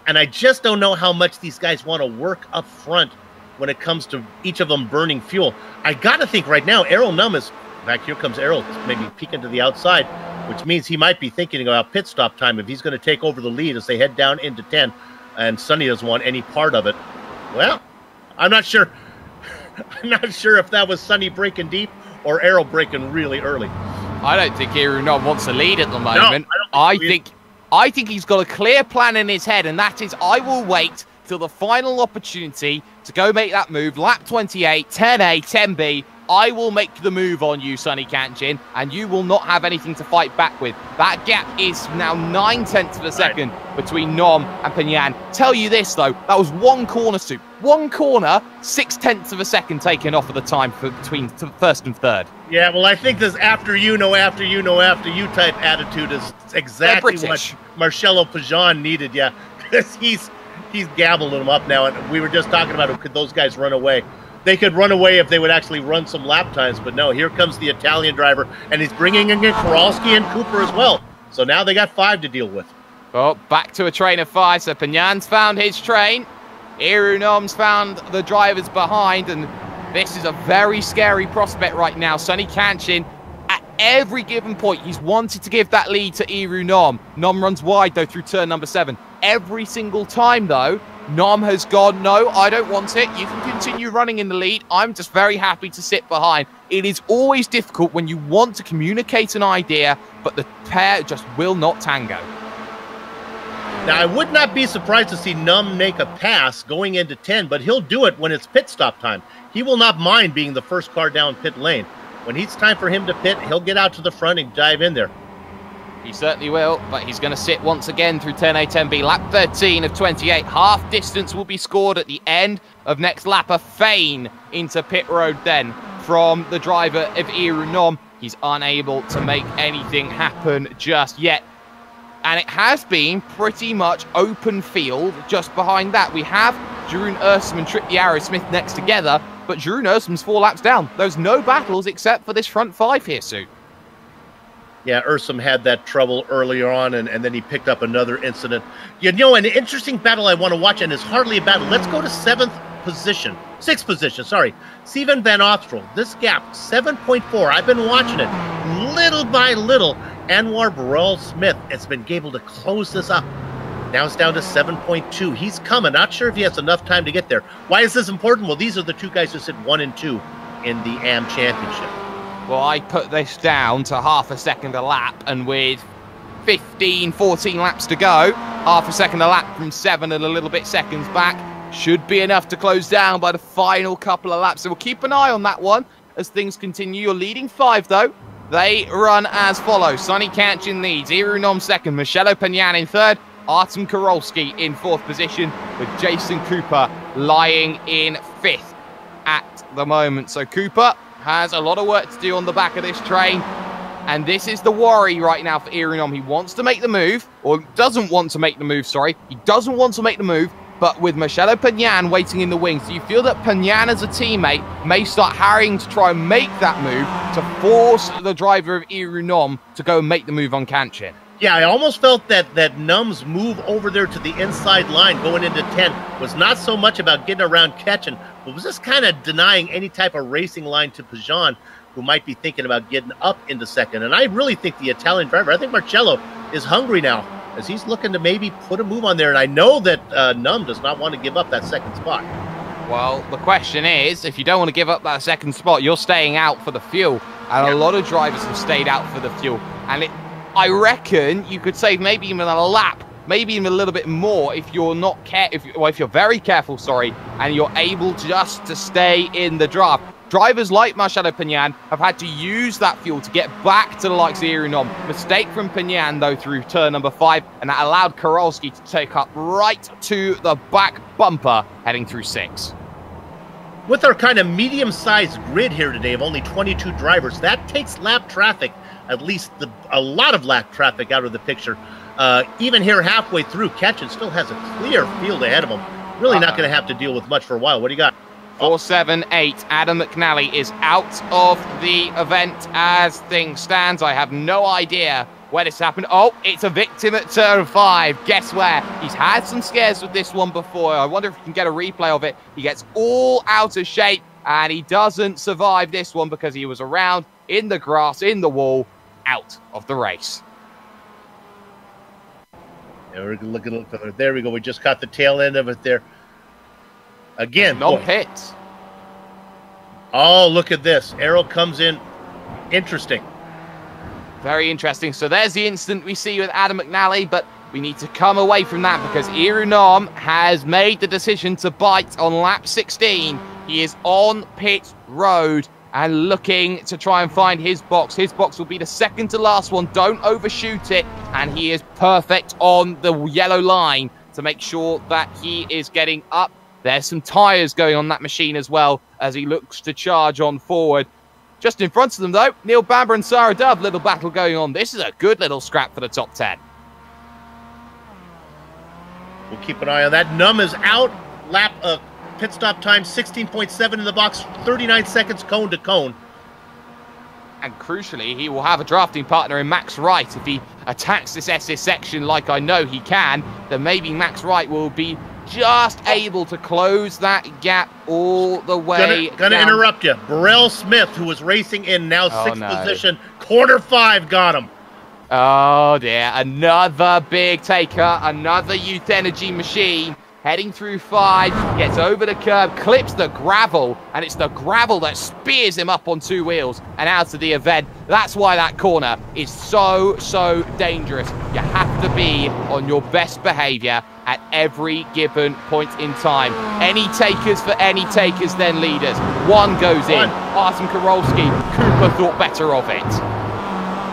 and I just don't know how much these guys want to work up front when it comes to each of them burning fuel. I got to think right now, Errol Num is back. Here comes Errol, maybe peeking to the outside, which means he might be thinking about pit stop time if he's going to take over the lead as they head down into 10, and Sonny doesn't want any part of it. Well, I'm not sure. I'm not sure if that was Sonny breaking deep or Errol breaking really early. I don't think Iru Nom wants to lead at the moment. No, I think he's got a clear plan in his head, and that is I will wait till the final opportunity to go make that move. Lap 28, 10A, 10B. I will make the move on you, Sonny Kanchin, and you will not have anything to fight back with. That gap is now 9/10 of a second between Nom and Pagnan. Tell you this, though, that was one corner, Soup. One corner, 6/10 of a second taken off of the time for between first and third. Yeah, well, I think this after you know, after you know, after you type attitude is exactly what Marcelo Pagnan needed, yeah, because he's gabbling them up now, and we were just talking about could those guys run away. They could run away if they would actually run some lap times, but no, here comes the Italian driver, and he's bringing in Karolski and Cooper as well. So now they got 5 to deal with. Well, back to a train of 5, so Pagnan's found his train. Iru Nom's found the drivers behind, and this is a very scary prospect right now. Sonny Kanchin, at every given point, he's wanted to give that lead to Iru Nom. Nom runs wide, though, through turn number 7. Every single time, though, Nom has gone, no, I don't want it. You can continue running in the lead. I'm just very happy to sit behind. It is always difficult when you want to communicate an idea, but the pair just will not tango. Now, I would not be surprised to see Nom make a pass going into 10, but he'll do it when it's pit stop time. He will not mind being the first car down pit lane. When it's time for him to pit, he'll get out to the front and dive in there. He certainly will, but he's going to sit once again through 10A, 10B. Lap 13 of 28. Half distance will be scored at the end of next lap. A feign into pit road then from the driver of Iru Nom. He's unable to make anything happen just yet. And it has been pretty much open field just behind that. We have Jeroen Ursum and Trip Yarrow-Smith next together, but Jeroen Ursum's 4 laps down. There's no battles except for this front 5 here, Sue. Yeah, Ursum had that trouble earlier on, and then he picked up another incident. You know, an interesting battle I want to watch, and it's hardly a battle. Let's go to 6th position, sorry. Steven Van Ostrel, this gap, 7.4. I've been watching it. Little by little, Anwar Burrell-Smith has been able to close this up. Now it's down to 7.2. He's coming. Not sure if he has enough time to get there. Why is this important? Well, these are the 2 guys who sit 1 and 2 in the AM Championship. Well, I put this down to half a second a lap, and with 15, 14 laps to go, half a second a lap from 7 and a little bit seconds back should be enough to close down by the final couple of laps. So we'll keep an eye on that one as things continue. You're leading 5, though. They run as follows. Sonny Kanchin leads, Iru Nom 2nd, Michele Pagnan in 3rd, Artem Karolski in 4th position, with Jason Cooper lying in 5th at the moment. So Cooper has a lot of work to do on the back of this train, and this is the worry right now for Iru Nom. He wants to make the move, or doesn't want to make the move, sorry. He doesn't want to make the move, but with Michele Pagnan waiting in the wings, do you feel that Pagnan as a teammate may start hurrying to try and make that move to force the driver of Iru Nom to go and make the move on Kanchin? Yeah, I almost felt that Num's move over there to the inside line going into 10 was not so much about getting around catching, but was just kind of denying any type of racing line to Pagnan, who might be thinking about getting up into 2nd. And I really think the Italian driver, I think Marcello, is hungry now, as he's looking to maybe put a move on there. And I know that Num does not want to give up that 2nd spot. Well, the question is, if you don't want to give up that 2nd spot, you're staying out for the fuel. And a lot of drivers have stayed out for the fuel. And I reckon you could save maybe even a lap, maybe even a little bit more if you're not if you're very careful, sorry, and you're able just to stay in the draft. Drivers like Marcelo Pagnan have had to use that fuel to get back to the likes of Irunom. Mistake from Pagnan, though, through turn number 5, and that allowed Kowalski to take up right to the back bumper, heading through 6. With our kind of medium-sized grid here today of only 22 drivers, that takes lap traffic, at least a lot of lap traffic, out of the picture. Even here halfway through, Ketchen still has a clear field ahead of him. Really not going to have to deal with much for a while. What do you got? 478. Adam McNally is out of the event as things stands. I have no idea where this happened. Oh, it's a victim at turn 5. Guess where? He's had some scares with this one before. I wonder if we can get a replay of it. He gets all out of shape, and he doesn't survive this one because he was around in the grass, in the wall, out of the race. Yeah, we're going to look further. There we go. We just caught the tail end of it there. Again, non-pit. Oh, look at this. Arrow comes in. Interesting. Very interesting. So there's the instant we see with Adam McNally, but we need to come away from that because Irunom has made the decision to bite on lap 16. He is on pit road and looking to try and find his box. His box will be the second to last one. Don't overshoot it. And he is perfect on the yellow line to make sure that he is getting up. There's some tyres going on that machine as well as he looks to charge on forward. Just in front of them, though, Neil Bamber and Sarah Dove, little battle going on. This is a good little scrap for the top 10. We'll keep an eye on that. Num is out. Lap pit stop time 16.7 in the box, 39 seconds cone to cone. And crucially, he will have a drafting partner in Max Wright. If he attacks this SS section like I know he can, then maybe Max Wright will be just able to close that gap all the way Gonna down. interrupt you. Burrell Smith, who was racing in now sixth position, quarter 5 got him. Oh dear, another big taker, another Youth Energy machine. Heading through 5, gets over the curb, clips the gravel, and it's the gravel that spears him up on 2 wheels and out of the event. That's why that corner is so dangerous. You have to be on your best behavior at every given point in time. Any takers for any takers, then leaders. One goes in. Artem Karolski, Cooper thought better of it.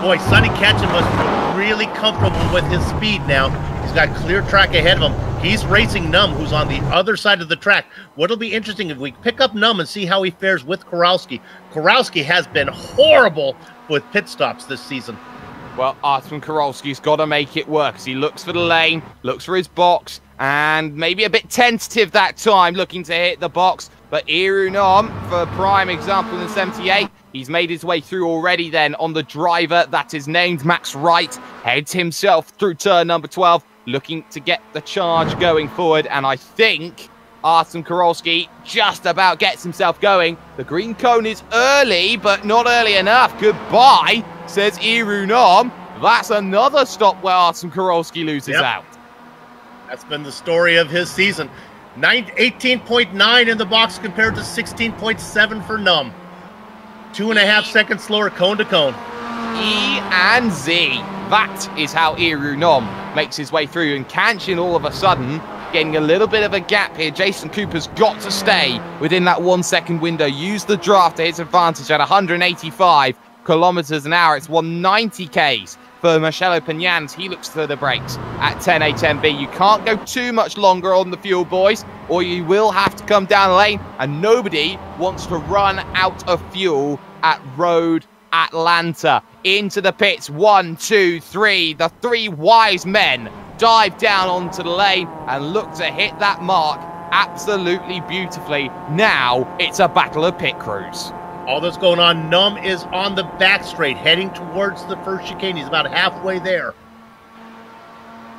Boy, Sonny Ketchen must be really comfortable with his speed now. He's got clear track ahead of him. He's racing Num, who's on the other side of the track. What'll be interesting if we pick up Num and see how he fares with Kowalski. Kowalski has been horrible with pit stops this season. Well, Artem Karolski's got to make it work as he looks for the lane, looks for his box, and maybe a bit tentative that time, looking to hit the box. But Irunom, for prime example in 78, he's made his way through already then on the driver that is named Max Wright. Heads himself through turn number 12, looking to get the charge going forward. And I think Artem Karolski just about gets himself going. The green cone is early, but not early enough. Goodbye, says Irunom. That's another stop where Artem Karolski loses out. That's been the story of his season. 18.9 in the box compared to 16.7 for Num. 2.5 seconds slower cone to cone. E and Z. That is how Irunom makes his way through. And Kanchin all of a sudden getting a little bit of a gap here. Jason Cooper's got to stay within that 1 second window. Use the draft to his advantage at 185 kilometers an hour. It's 190 Ks for Marcelo Pagnan. He looks to the brakes at 10A10B. You can't go too much longer on the fuel, boys, or you will have to come down the lane, and nobody wants to run out of fuel at Road Atlanta. Into the pits, 1, 2, 3. The 3 wise men dive down onto the lane and look to hit that mark absolutely beautifully. Now it's a battle of pit crews. All that's going on, Num is on the back straight, heading towards the first chicane. He's about halfway there.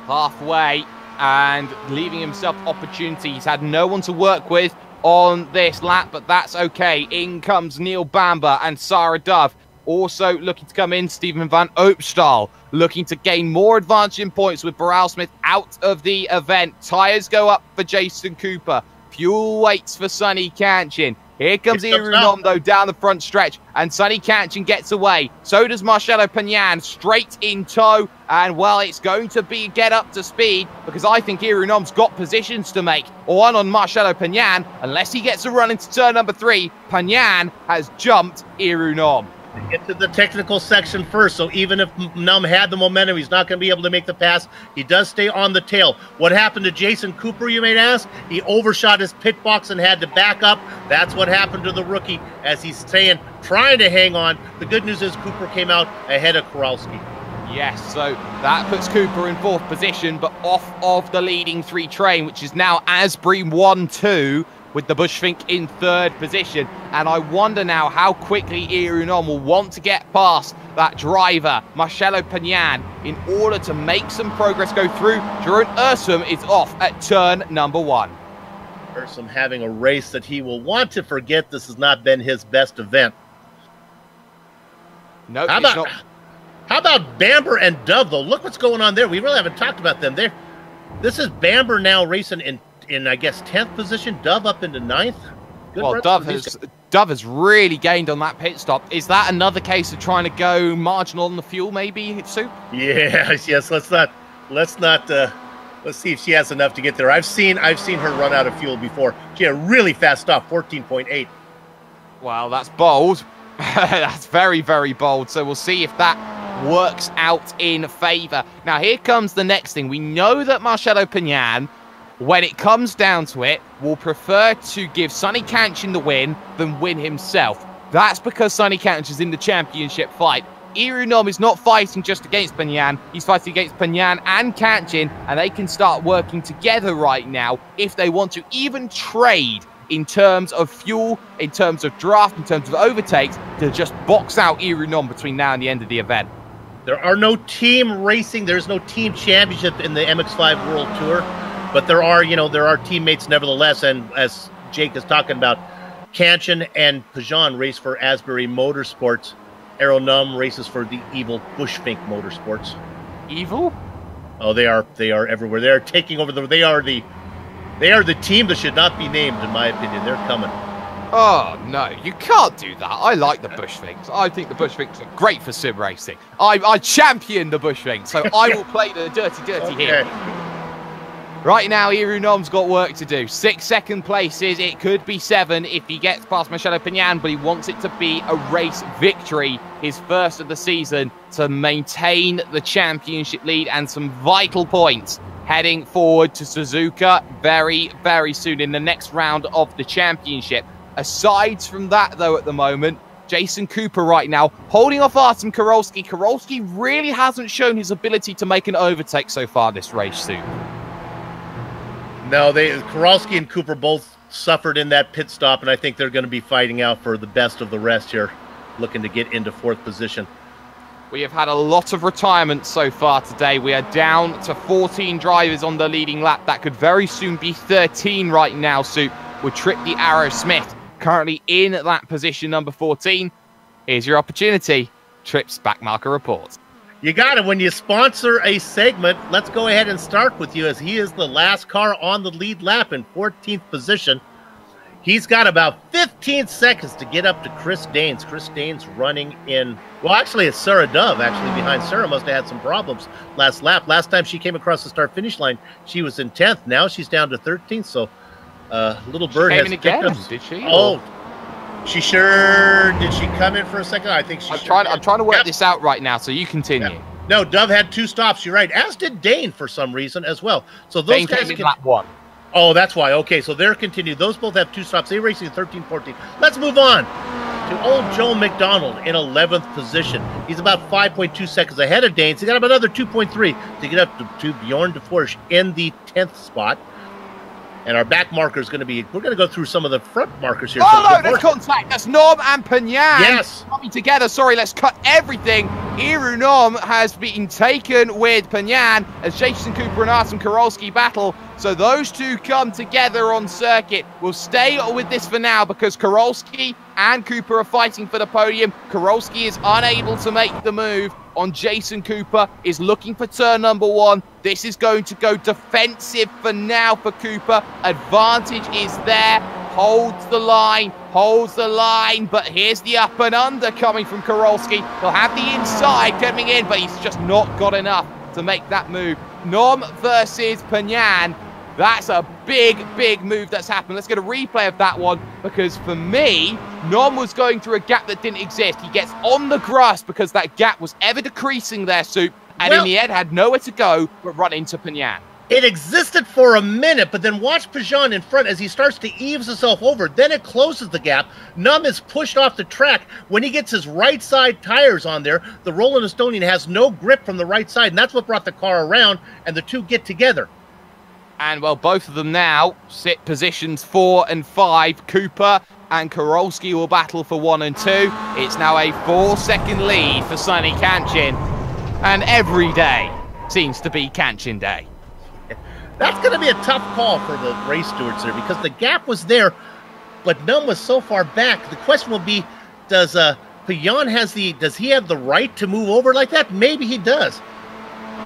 Halfway, and leaving himself opportunity. He's had no one to work with on this lap, but that's okay. In comes Neil Bamber and Sarah Dove. Also looking to come in, Stephen Van Opstal, looking to gain more advantage in points with Burrell Smith out of the event. Tyres go up for Jason Cooper. Fuel waits for Sonny Kanchin. Here comes Irunom, though, down the front stretch, and Sonny Kanchan gets away. So does Marcelo Pagnan, straight in tow, and, well, it's going to be get up to speed, because I think Irunom's got positions to make. One on Marcelo Pagnan, unless he gets a run into turn number 3, Pagnan has jumped Irunom. Get to the technical section first, so even if Num had the momentum, he's not going to be able to make the pass. He does stay on the tail. What happened to Jason Cooper, you may ask? He overshot his pit box and had to back up. That's what happened to the rookie, as he's saying, trying to hang on. The good news is Cooper came out ahead of Kowalski. Yes, so that puts Cooper in 4th position, but off of the leading 3 train, which is now Asbury 1-2, with the Bushfink in 3rd position. And I wonder now how quickly Irunom will want to get past that driver, Marcelo Pagnan, in order to make some progress go through. Jeroen Ursum is off at turn number 1. Ursum having a race that he will want to forget. This has not been his best event. No, how about Bamber and Dove, though? Look what's going on there. We really haven't talked about them. This is Bamber now racing in I guess 10th position, Dove up into 9th. Good. Well, Dove has really gained on that pit stop. Is that another case of trying to go marginal on the fuel, maybe, Sue? Yes. Let's see if she has enough to get there. I've seen her run out of fuel before. She had a really fast stop, 14.8. Well, that's bold. That's very, very bold. So we'll see if that works out in favor. Now, here comes the next thing. We know that Marcelo Pagnan, when it comes down to it, will prefer to give Sonny Kanchan the win than win himself. That's because Sonny Kanchan's in the championship fight. Irunom is not fighting just against Pagnan. He's fighting against Pagnan and Kanchan, and they can start working together right now if they want to even trade in terms of fuel, in terms of draft, in terms of overtakes, to just box out Irunom between now and the end of the event. There are no team racing. There's no team championship in the MX-5 World Tour. But there are teammates nevertheless, and as Jake is talking about, Kanchan and Pagnan race for Asbury Motorsports. Irunom races for the evil Bushfink Motorsports. Evil? Oh, they are everywhere. They are taking over they are the team that should not be named, in my opinion. They're coming. Oh, no, you can't do that. I like the Bushfinks. I think the Bushfinks are great for sim racing. I champion the Bushfinks, so I will play the dirty here. Right now, Irunom's got work to do. 6 second places. It could be 7 if he gets past Marcelo Pagnan, but he wants it to be a race victory, his first of the season, to maintain the championship lead and some vital points heading forward to Suzuka very, very soon in the next round of the championship. Aside from that, though, at the moment, Jason Cooper right now holding off Artem Kowalski. Kowalski really hasn't shown his ability to make an overtake so far this race, soon. No, Kowalski and Cooper both suffered in that pit stop, and I think they're going to be fighting out for the best of the rest here, looking to get into 4th position. We have had a lot of retirements so far today. We are down to 14 drivers on the leading lap. That could very soon be 13 right now, Soup, with Trip the Arrow Smith currently in that position, number 14. Here's your opportunity. Trip's backmarker report. You got it. When you sponsor a segment, let's go ahead and start with you, as he is the last car on the lead lap in 14th position. He's got about 15 seconds to get up to Chris Daines. Chris Daines running in, well, actually it's Sarah Dove actually behind. Sarah must have had some problems last lap. Last time she came across the start-finish line, she was in 10th. Now she's down to 13th, so Little Bird has picked up. Did she? Oh, she sure did. She come in for a second? I think she. I'm trying to work this out right now, so you continue. Yeah. No, Dove had 2 stops. You're right. As did Dane for some reason as well. So those guys came in lap 1. Oh, that's why. Okay, so they're continued. Those both have 2 stops. They're racing 13-14. Let's move on to old Joe McDonald in 11th position. He's about 5.2 seconds ahead of Danes. He's got about another 2.3 to get up to Bjorn de Forge in the 10th spot. And our back marker is going to be, we're going to go through some of the front markers here. Oh, no, there's contact. That's Nom and Pagnan. Yes. Coming together. Sorry, let's cut everything. Irunom has been taken with Pagnan as Jason Cooper and Artem Kowalski battle. So those two come together on circuit. We'll stay with this for now because Kowalski and Cooper are fighting for the podium. Kowalski is unable to make the move on Jason Cooper, is looking for turn number 1. This is going to go defensive for now for Cooper. Advantage is there holds the line, but here's the up and under coming from Kowalski. He'll have the inside coming in, but he's just not got enough to make that move. Nom versus Panyan. That's a big, big move that's happened. Let's get a replay of that one, because for me, Nom was going through a gap that didn't exist. He gets on the grass because that gap was ever decreasing there, Soup, and in the end had nowhere to go but run into Panyan. It existed for a minute, but then watch Pajan in front as he starts to eaves himself over. Then it closes the gap. Nom is pushed off the track. When he gets his right side tires on there, the Roland Estonian has no grip from the right side, and that's what brought the car around, and the two get together. And, well, both of them now sit positions 4 and 5. Cooper and Kowalski will battle for 1 and 2. It's now a 4-second lead for Sonny Kanchin. And every day seems to be Kanchin Day. That's going to be a tough call for the race stewards there, because the gap was there, but Nom was so far back. The question will be, does Payan does he have the right to move over like that? Maybe he does.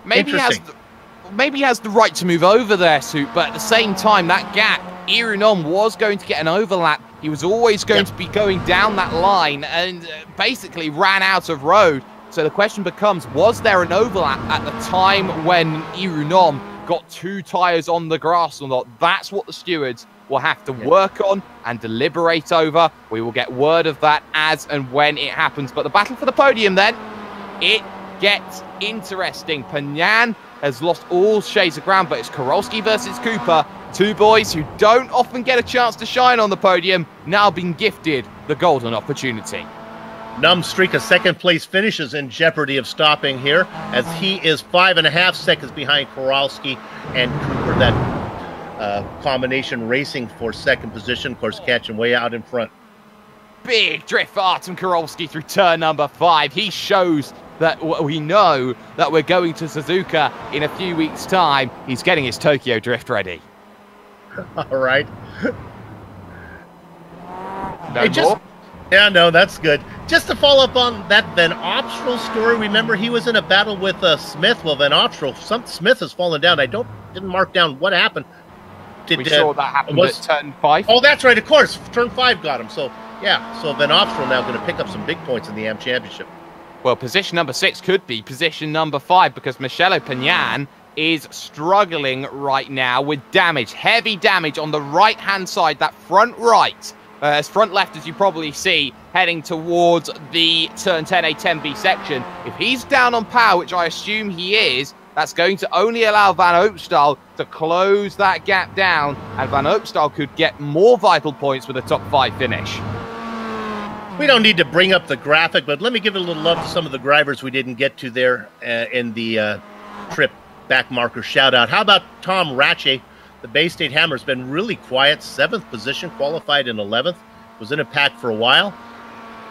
Maybe he has the right to move over there, Soup, but at the same time, that gap, Nom was going to get an overlap. He was always going to be going down that line and basically ran out of road. So the question becomes, was there an overlap at the time when Nom got 2 tyres on the grass or not? That's what the stewards will have to work on and deliberate over. We will get word of that as and when it happens. But the battle for the podium then, it gets interesting. Panyan has lost all shades of ground, but it's Kowalski versus Cooper. 2 boys who don't often get a chance to shine on the podium, now being gifted the golden opportunity. Nom's streak of second-place finish is in jeopardy of stopping here, as he is 5.5 seconds behind Kowalski and Cooper. That combination racing for second position, of course, catching way out in front. Big drift for Artem Kowalski through turn number 5. He shows that we know that we're going to Suzuka in a few weeks' time. He's getting his Tokyo drift ready. All right. More? Yeah, no, that's good. Just to follow up on that Van Opstroll story, remember he was in a battle with Smith. Well, Van Opstroll, Smith has fallen down. I didn't mark down what happened. We saw that happen at turn 5. Oh, that's right, of course. Turn 5 got him. So, yeah, so Van Opstroll now going to pick up some big points in the AM Championship. Well, position number 6 could be position number 5, because Michele Panyan is struggling right now with damage, heavy damage on the right-hand side, that front right. As front left, as you probably see, heading towards the turn 10A, 10B section. If he's down on power, which I assume he is, that's going to only allow Van Opstal to close that gap down, and Van Opstal could get more vital points with a top 5 finish. We don't need to bring up the graphic, but let me give a little love to some of the drivers we didn't get to there in the trip back marker shout out. How about Tom Ratche? The Bay State Hammer's been really quiet. 7th position, qualified in 11th. Was in a pack for a while.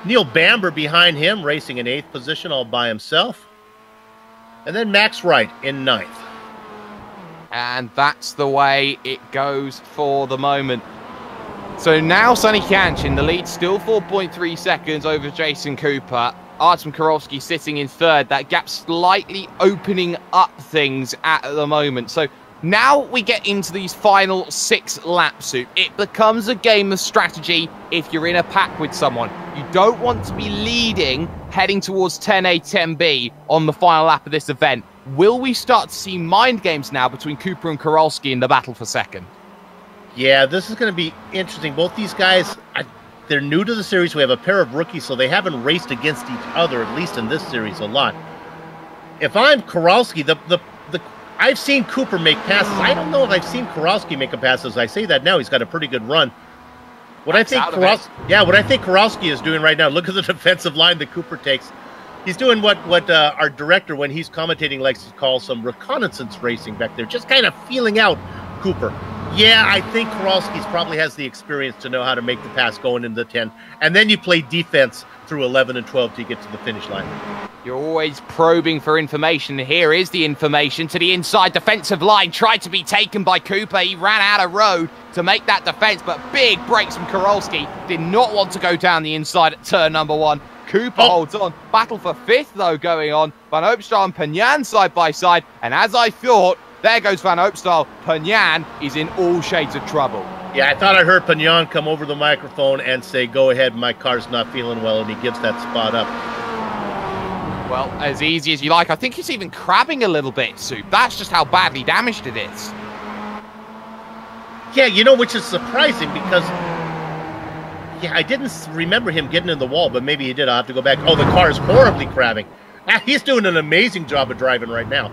Neil Bamber behind him, racing in 8th position all by himself. And then Max Wright in 9th. And that's the way it goes for the moment. So now Sonny Kanchin, the lead still 4.3 seconds over Jason Cooper. Artem Kowalski sitting in 3rd. That gap slightly opening up things at the moment. So now we get into these final 6 laps. It becomes a game of strategy if you're in a pack with someone. You don't want to be leading heading towards 10A, 10B on the final lap of this event. Will we start to see mind games now between Cooper and Kowalski in the battle for second? Yeah, this is going to be interesting. Both these guys, they're new to the series. We have a pair of rookies, so they haven't raced against each other, at least in this series, a lot. If I'm Kowalski, I've seen Cooper make passes. I don't know if I've seen Kowalski make a pass. As I say that now, he's got a pretty good run. What I think Kowalski is doing right now, look at the defensive line that Cooper takes. He's doing what our director, when he's commentating, likes to call some reconnaissance racing back there, just kind of feeling out Cooper. Yeah, I think Kowalski probably has the experience to know how to make the pass going into the 10. And then you play defense through 11 and 12 to get to the finish line. You're always probing for information. Here is the information to the inside defensive line. Tried to be taken by Cooper. He ran out of road to make that defense, but big brakes from Kowalski. Did not want to go down the inside at turn number 1. Cooper holds on. Battle for 5th, though, going on. Van Opstal and Panyan side by side. And as I thought, there goes Van Opstal. Panyan is in all shades of trouble. Yeah, I thought I heard Pagnon come over the microphone and say, "Go ahead, my car's not feeling well," and he gives that spot up. Well, as easy as you like. I think it's even crabbing a little bit, Soup. That's just how badly damaged it is. Yeah, you know, which is surprising because, yeah, I didn't remember him getting in the wall, but maybe he did. I'll have to go back. Oh, the car is horribly crabbing. He's doing an amazing job of driving right now.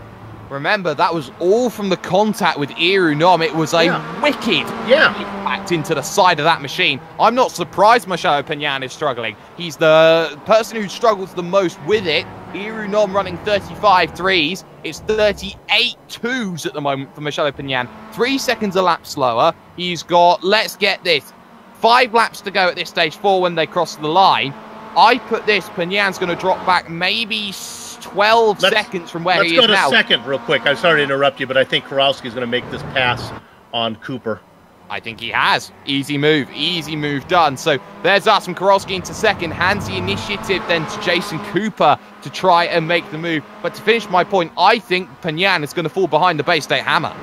Remember, that was all from the contact with Irunom. It was a wicked impact into the side of that machine. I'm not surprised Michel Pagnon is struggling. He's the person who struggles the most with it. Irunom running 35 threes. It's 38 twos at the moment for Michel Pagnon. 3 seconds a lap slower. He's got, let's get this, 5 laps to go at this stage, 4 when they cross the line. I put this, Pagnon's going to drop back maybe 12 seconds from where he is now. Let's go to second real quick. I'm sorry to interrupt you, but I think Kowalski's going to make this pass on Cooper. I think he has. Easy move done. So there's us from Kowalski into second. Hands the initiative then to Jason Cooper to try and make the move. But to finish my point, I think Pagnon is going to fall behind the Bay State Hammer.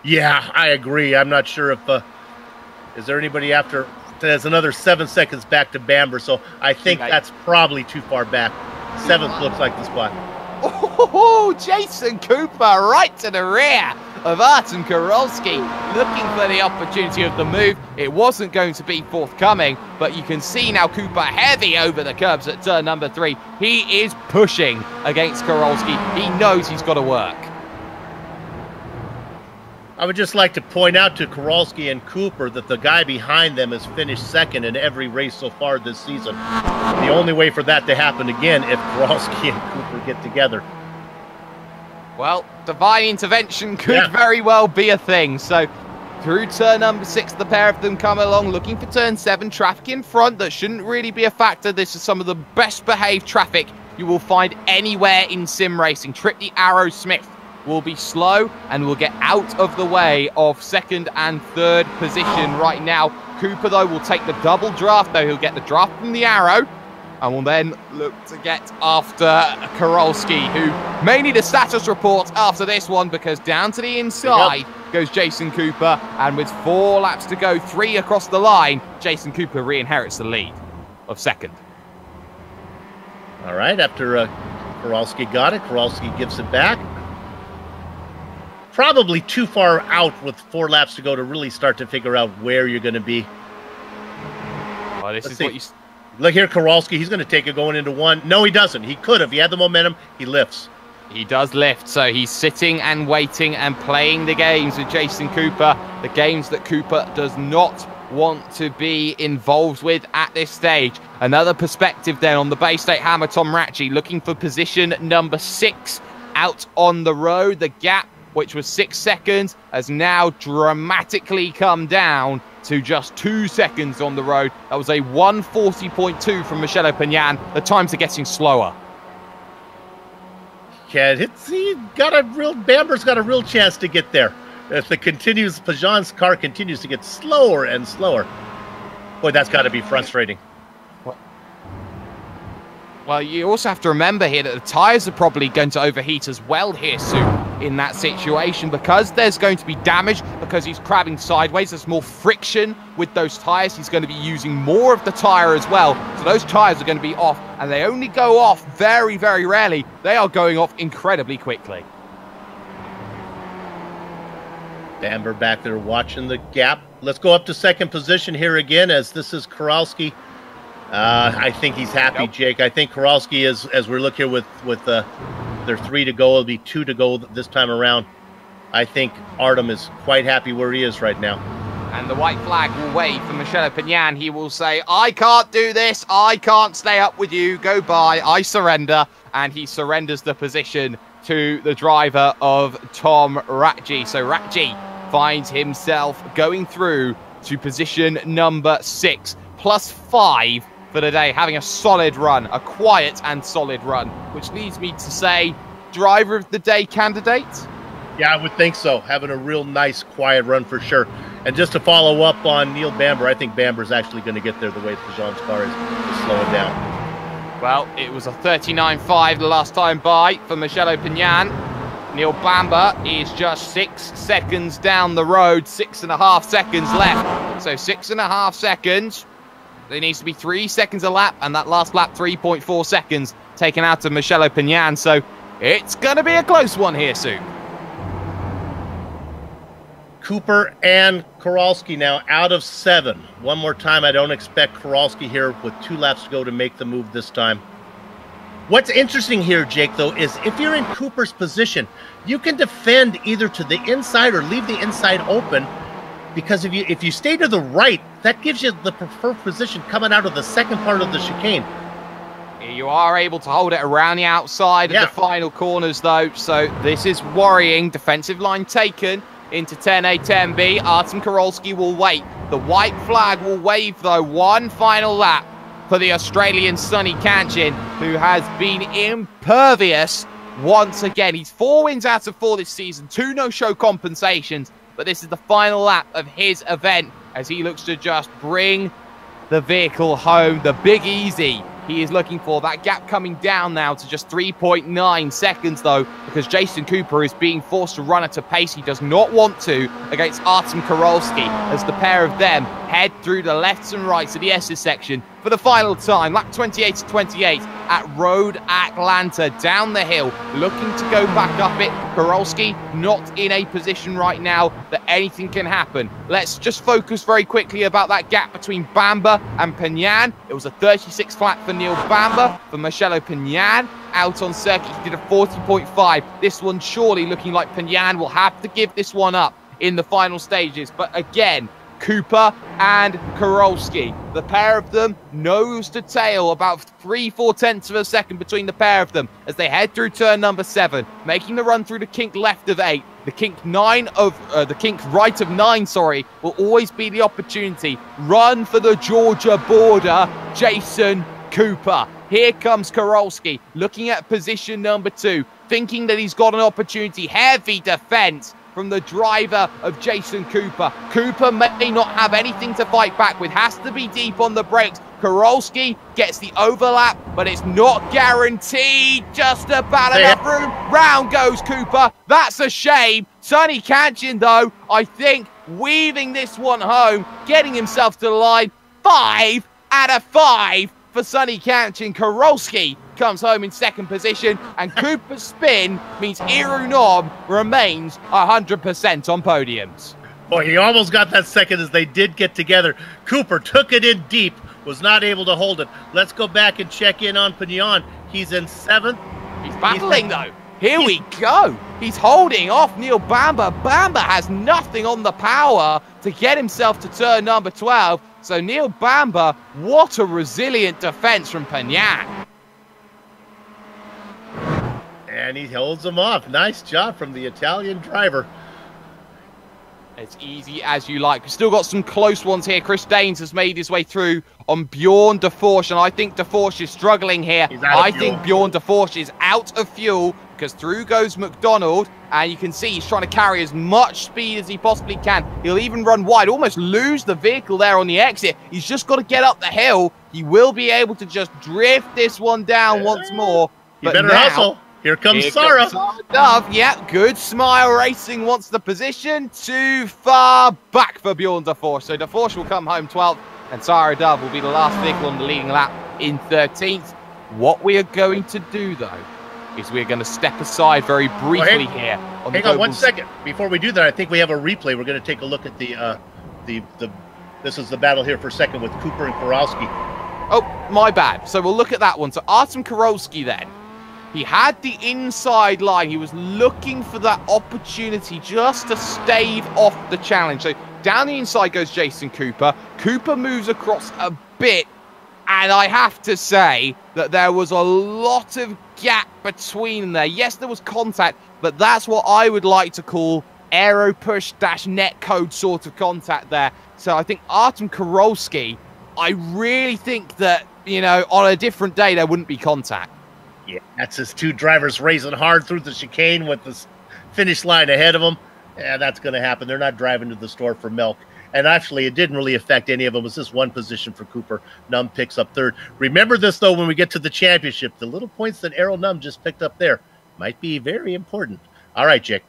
Yeah, I agree. I'm not sure if... is there anybody after... There's another 7 seconds back to Bamber, so I think that's probably too far back. 7th looks like the spot. Oh, Jason Cooper right to the rear of Artem Kowalski, looking for the opportunity of the move. It wasn't going to be forthcoming, but you can see now Cooper heavy over the curbs at turn number 3. He is pushing against Kowalski. He knows he's got to work. I would just like to point out to Kowalski and Cooper that the guy behind them has finished second in every race so far this season. The only way for that to happen again if Kowalski and Cooper get together. Well, divine intervention could very well be a thing. So through turn number 6, the pair of them come along looking for turn 7. Traffic in front that shouldn't really be a factor. This is some of the best behaved traffic you will find anywhere in sim racing. Trip the Arrow Smith will be slow and will get out of the way of 2nd and 3rd position right now. Cooper, though, will take the double draft, though. He'll get the draft from the Arrow and will then look to get after Kowalski, who may need a status report after this one because down to the inside goes Jason Cooper. And with 4 laps to go, 3 across the line, Jason Cooper re-inherits the lead of 2nd. All right, after Kowalski got it, Kowalski gives it back. Probably too far out with 4 laps to go to really start to figure out where you're going to be. Well, this is what you... Look here, Kowalski. He's going to take it going into 1. No, he doesn't. He could have. He had the momentum. He lifts. He does lift, so he's sitting and waiting and playing the games with Jason Cooper. The games that Cooper does not want to be involved with at this stage. Another perspective then on the Bay State Hammer, Tom Ratchey, looking for position number 6 out on the road. The gap, which was 6 seconds, has now dramatically come down to just 2 seconds on the road. That was a 1:40.2 from Michel Pagnon. The times are getting slower. Yeah, Bamber's got a real chance to get there. If Pagnon's car continues to get slower and slower. Boy, that's got to be frustrating. Well, you also have to remember here that the tyres are probably going to overheat as well here soon in that situation because there's going to be damage because he's crabbing sideways. There's more friction with those tyres. He's going to be using more of the tyre as well. So those tyres are going to be off, and they only go off very, very rarely. They are going off incredibly quickly. Bamber back there watching the gap. Let's go up to 2nd position here again as this is Kowalski. I think he's happy, Jake. I think Kowalski is, as we look here with their 3 to go, it'll be 2 to go this time around. I think Artem is quite happy where he is right now. And the white flag will wave for Michel Pagnon. He will say, I can't do this. I can't stay up with you. Go by. I surrender. And he surrenders the position to the driver of Tom Ratchey. So Ratchey finds himself going through to position number 6, +5 for the day, having a solid run, a quiet and solid run, which leads me to say driver of the day candidate? Yeah, I would think so. Having a real nice, quiet run for sure. And just to follow up on Neil Bamber, I think Bamber's actually going to get there the way Pagnon's car is slowing down. Well, it was a 39.5 the last time by for Michel Pagnon. Neil Bamber is just 6 seconds down the road, 6.5 seconds left. So 6.5 seconds. There needs to be 3 seconds a lap, and that last lap, 3.4 seconds taken out of Michele Pignan. So it's going to be a close one here soon. Cooper and Kowalski now out of 7. One more time, I don't expect Kowalski here with 2 laps to go to make the move this time. What's interesting here, Jake, though, is if you're in Cooper's position, you can defend either to the inside or leave the inside open, because if you stay to the right, that gives you the preferred position coming out of the second part of the chicane. You are able to hold it around the outside of the final corners, though, so this is worrying. Defensive line taken into 10A, 10B. Artem Kowalski will wait. The white flag will wave, though. One final lap for the Australian Sonny Kanchin, who has been impervious once again. He's 4 wins out of 4 this season, 2 no-show compensations, but this is the final lap of his event as he looks to just bring the vehicle home. The Big Easy he is looking for. That gap coming down now to just 3.9 seconds, though, because Jason Cooper is being forced to run at a pace he does not want to against Artem Kowalski, as the pair of them head through the lefts and rights of the S's section for the final time. Lap 28 to 28 at Road Atlanta, down the hill, looking to go back up it. Kowalski not in a position right now that anything can happen. Let's just focus very quickly about that gap between Bamber and Pignan. It was a 36 flat for Neil Bamber. For Michele Pignan out on circuit, he did a 40.5. This one surely looking like Pignan will have to give this one up in the final stages. But again, Cooper and Kowalski, the pair of them nose to tail, about 3/4 tenths of a second between the pair of them as they head through turn number 7, making the run through the kink left of 8. The kink right of 9, sorry, will always be the opportunity. Run for the Georgia border, Jason Cooper. Here comes Kowalski, looking at position number 2, thinking that he's got an opportunity. Heavy defense from the driver of Jason Cooper. Cooper may not have anything to fight back with, has to be deep on the brakes. Kowalski gets the overlap, but it's not guaranteed. Just about enough room. Round goes Cooper. That's a shame. Sonny Kanchin, though, I think, weaving this one home, getting himself to the line. 5 out of 5 for Sonny Kanchin. Kowalski comes home in second position, and Cooper's spin means Iru Nom remains 100% on podiums. Boy, he almost got that second as they did get together. Cooper took it in deep, was not able to hold it. Let's go back and check in on Pignan. He's in 7th. He's battling, though. Here we go. He's holding off Neil Bamber. Bamber has nothing on the power to get himself to turn number 12. So Neil Bamber, what a resilient defense from Pignan. And he holds him off. Nice job from the Italian driver. As easy as you like. We've still got some close ones here. Chris Daines has made his way through on Bjorn de Forge, and I think de Forge is struggling here. I think Bjorn de Forge is out of fuel because through goes McDonald, and you can see he's trying to carry as much speed as he possibly can. He'll even run wide, almost lose the vehicle there on the exit. He's just got to get up the hill. He will be able to just drift this one down once more. You better hustle. Here comes Sarah. Dove, yeah, good smile. Racing wants the position. Too far back for Bjorn de Forge. So de Forge will come home 12th, and Sarah Dove will be the last vehicle on the leading lap in 13th. What we are going to do, though, is we're going to step aside very briefly here. Hang on 1 second. Before we do that, I think we have a replay. We're going to take a look at this is the battle here for second with Cooper and Kowalski. Oh, my bad. So we'll look at that one. So Artem Kowalski then. He had the inside line. He was looking for that opportunity just to stave off the challenge. So down the inside goes Jason Cooper. Cooper moves across a bit. And I have to say that there was a lot of gap between them there. Yes, there was contact, but that's what I would like to call aero push dash net code sort of contact there. So I think Artem Kowalski, I really think that, you know, on a different day, there wouldn't be contact. Yeah, that's his 2 drivers racing hard through the chicane with the finish line ahead of them. Yeah, that's going to happen. They're not driving to the store for milk. And actually, it didn't really affect any of them. It was just one position for Cooper. Num picks up 3rd. Remember this, though, when we get to the championship. The little points that Errol Num just picked up there might be very important All right, Jake.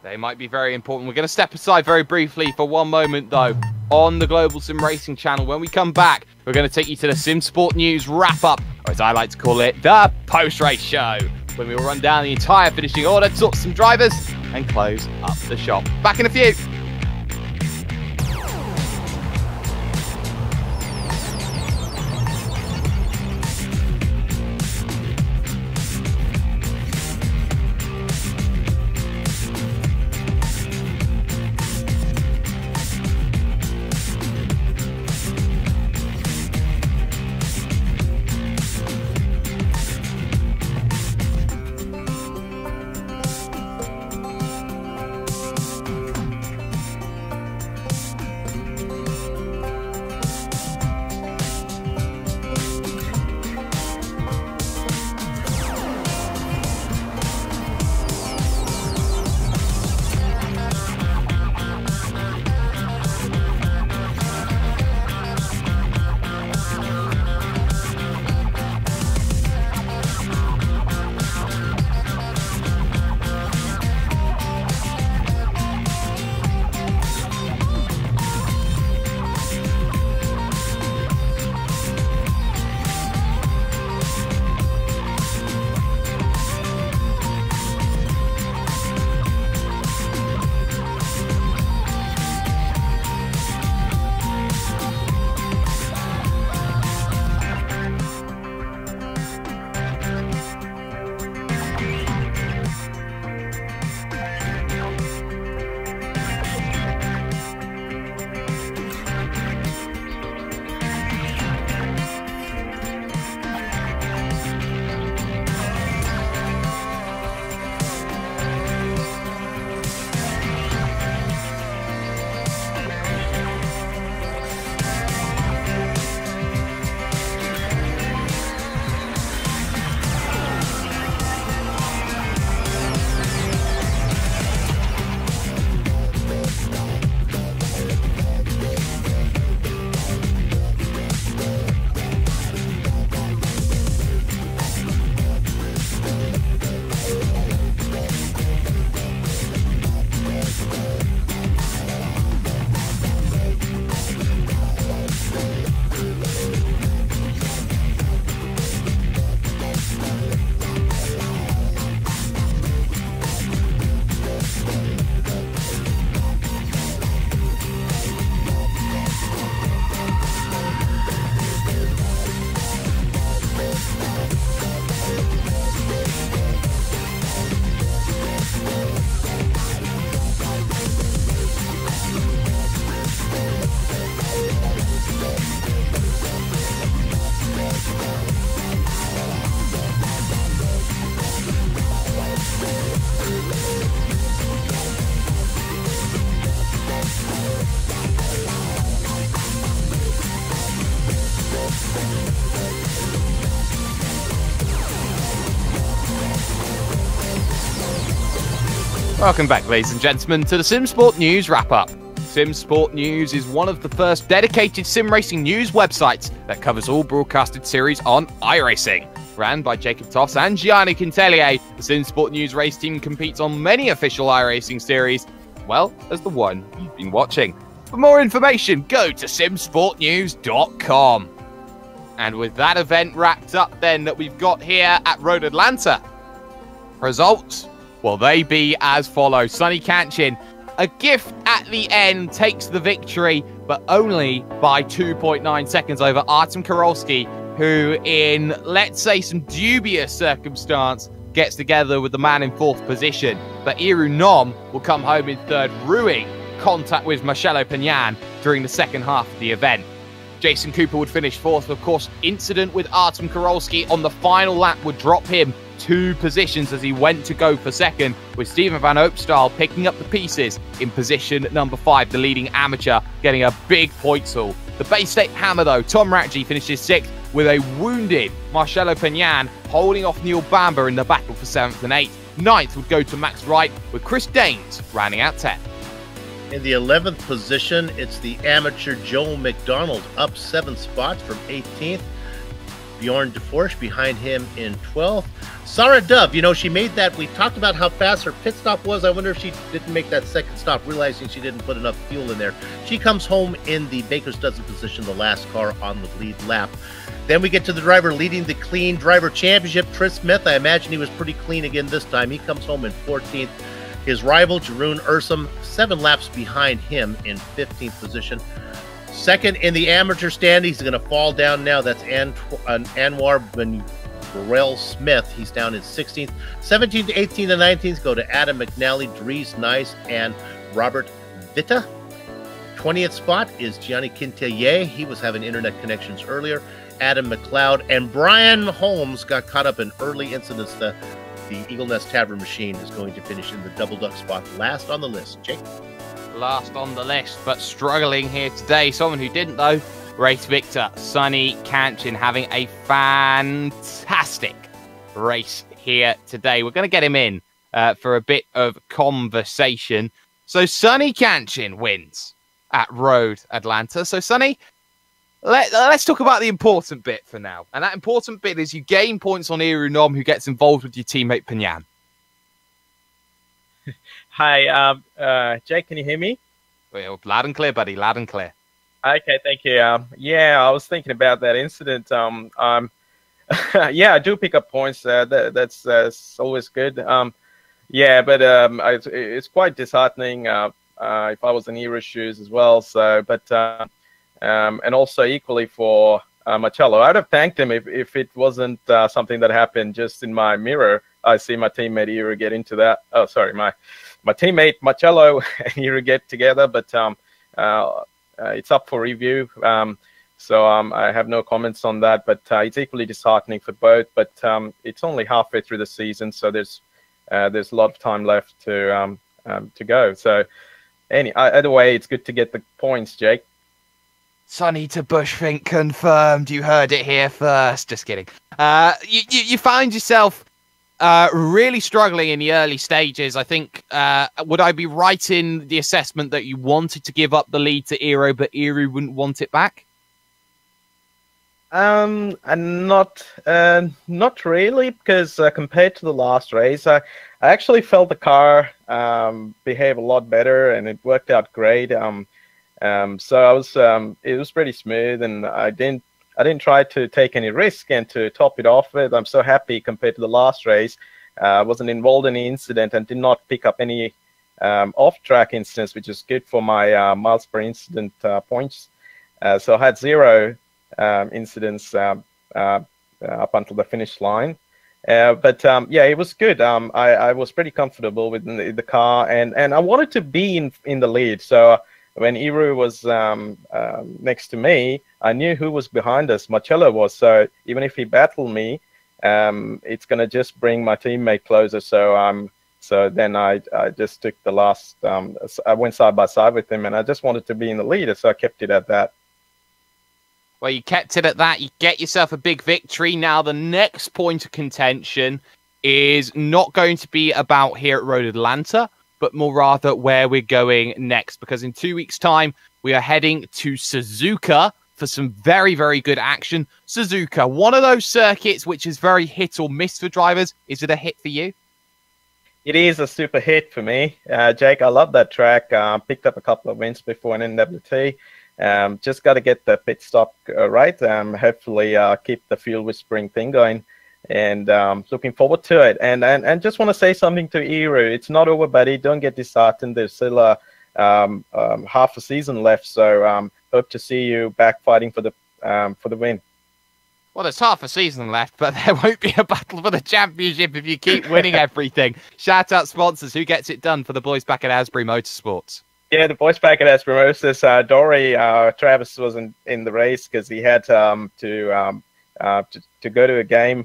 They might be very important. We're going to step aside very briefly for one moment, though, on the Global Sim Racing channel. When we come back, we're going to take you to the Sim Sport News wrap-up, or as I like to call it, the post-race show, when we will run down the entire finishing order, talk to some drivers, and close up the shop. Back in a few. Welcome back, ladies and gentlemen, to the Sim Sport News Wrap-Up. Sim Sport News is one of the first dedicated sim racing news websites that covers all broadcasted series on iRacing. Ran by Jacob Toffs and Gianni Quintelier, the Sim Sport News race team competes on many official iRacing series, well as the one you've been watching. For more information, go to simsportnews.com. And with that event wrapped up then that we've got here at Road Atlanta, results, will they be as follows. Sonny Kanchin, a gift at the end, takes the victory, but only by 2.9 seconds over Artem Karolski, who in, let's say, some dubious circumstance, gets together with the man in fourth position. But Iru Nom will come home in third, ruining contact with Marcelo Pagnan during the second half of the event. Jason Cooper would finish fourth. Of course, incident with Artem Karolski on the final lap would drop him 2 positions as he went to go for second, with Stephen Van Opstal picking up the pieces in position number 5, the leading amateur, getting a big point haul. The Bay State Hammer, though, Tom Ratji finishes 6th, with a wounded Marcelo Pagnan holding off Neil Bamber in the battle for 7th and 8th. 9th would go to Max Wright, with Chris Daines rounding out 10th. In the 11th position, it's the amateur Joe McDonald, up 7 spots from 18th. Bjorn DeForge behind him in 12th. Sarah Dove, you know, she made that. We talked about how fast her pit stop was. I wonder if she didn't make that second stop, realizing she didn't put enough fuel in there. She comes home in the Baker's Dozen position, the last car on the lead lap. Then we get to the driver leading the Clean Driver Championship, Tris Smith. I imagine he was pretty clean again this time. He comes home in 14th. His rival, Jeroen Ursum, 7 laps behind him in 15th position. Second in the amateur standings, he's going to fall down now. That's Anwar Burrell Smith. He's down in 16th. 17th, 18th, and 19th go to Adam McNally, Dries Nice, and Robert Vitta. 20th spot is Gianni Quintilier. He was having internet connections earlier. Adam McLeod and Brian Holmes got caught up in early incidents. The Eagle Nest Tavern machine is going to finish in the double duck spot, last on the list. Jake? Last on the list, but struggling here today. Someone who didn't, though. Race victor, Sonny Kanchin, having a fantastic race here today. We're going to get him in for a bit of conversation. So Sonny Kanchin wins at Road Atlanta. So Sonny, let's talk about the important bit for now. And that important bit is you gain points on Iru Nom, who gets involved with your teammate Panyan. Hi, Jake, can you hear me? Well, loud and clear, buddy, loud and clear. Okay, thank you. Yeah, I was thinking about that incident. Yeah, I do pick up points. That's always good. Yeah, but it's quite disheartening if I was in Iru's shoes as well. So, but and also equally for Marcello, I'd have thanked him if it wasn't something that happened just in my mirror. I see my teammate Iru get into that. Oh, sorry, my teammate Marcello and Iru get together, but it's up for review. So I have no comments on that, but it's equally disheartening for both. But it's only halfway through the season, so there's a lot of time left to go. So either way, it's good to get the points, Jake. Sonny to Bushfink confirmed. You heard it here first. Just kidding. You find yourself really struggling in the early stages. I think, would I be right in the assessment that you wanted to give up the lead to Iru, but Iru wouldn't want it back? And not really, because compared to the last race, I actually felt the car behave a lot better, and it worked out great. So it was pretty smooth, and I didn't try to take any risk. And to top it off with, I'm so happy compared to the last race. I wasn't involved in any incident and did not pick up any off-track incidents, which is good for my miles per incident points. So I had 0 incidents up until the finish line. But yeah, it was good. I was pretty comfortable with the car, and I wanted to be in the lead. So when Iru was next to me, I knew who was behind us. Marcello was. So even if he battled me, it's going to just bring my teammate closer. So then I just took the last. I went side by side with him, and I just wanted to be in the lead, so I kept it at that. Well, you kept it at that. You get yourself a big victory. Now, the next point of contention is not going to be about here at Road Atlanta, but more rather where we're going next. Because in 2 weeks' time, we are heading to Suzuka for some very, very good action. Suzuka, one of those circuits which is very hit or miss for drivers. Is it a hit for you? It is a super hit for me, Jake. I love that track. Picked up a couple of wins before an NWT. Just got to get the pit stop right. Hopefully keep the fuel whispering thing going, and looking forward to it. And just want to say something to Iru. It's not over, buddy. Don't get disheartened. There's still half a season left, so hope to see you back fighting for the win. Well, there's half a season left, but there won't be a battle for the championship if you keep winning everything. Shout out sponsors. Who gets it done for the boys back at Asbury Motorsports? Yeah, the boys back at Asbury Motorsports. Dory Travis wasn't in the race because he had to go to a game.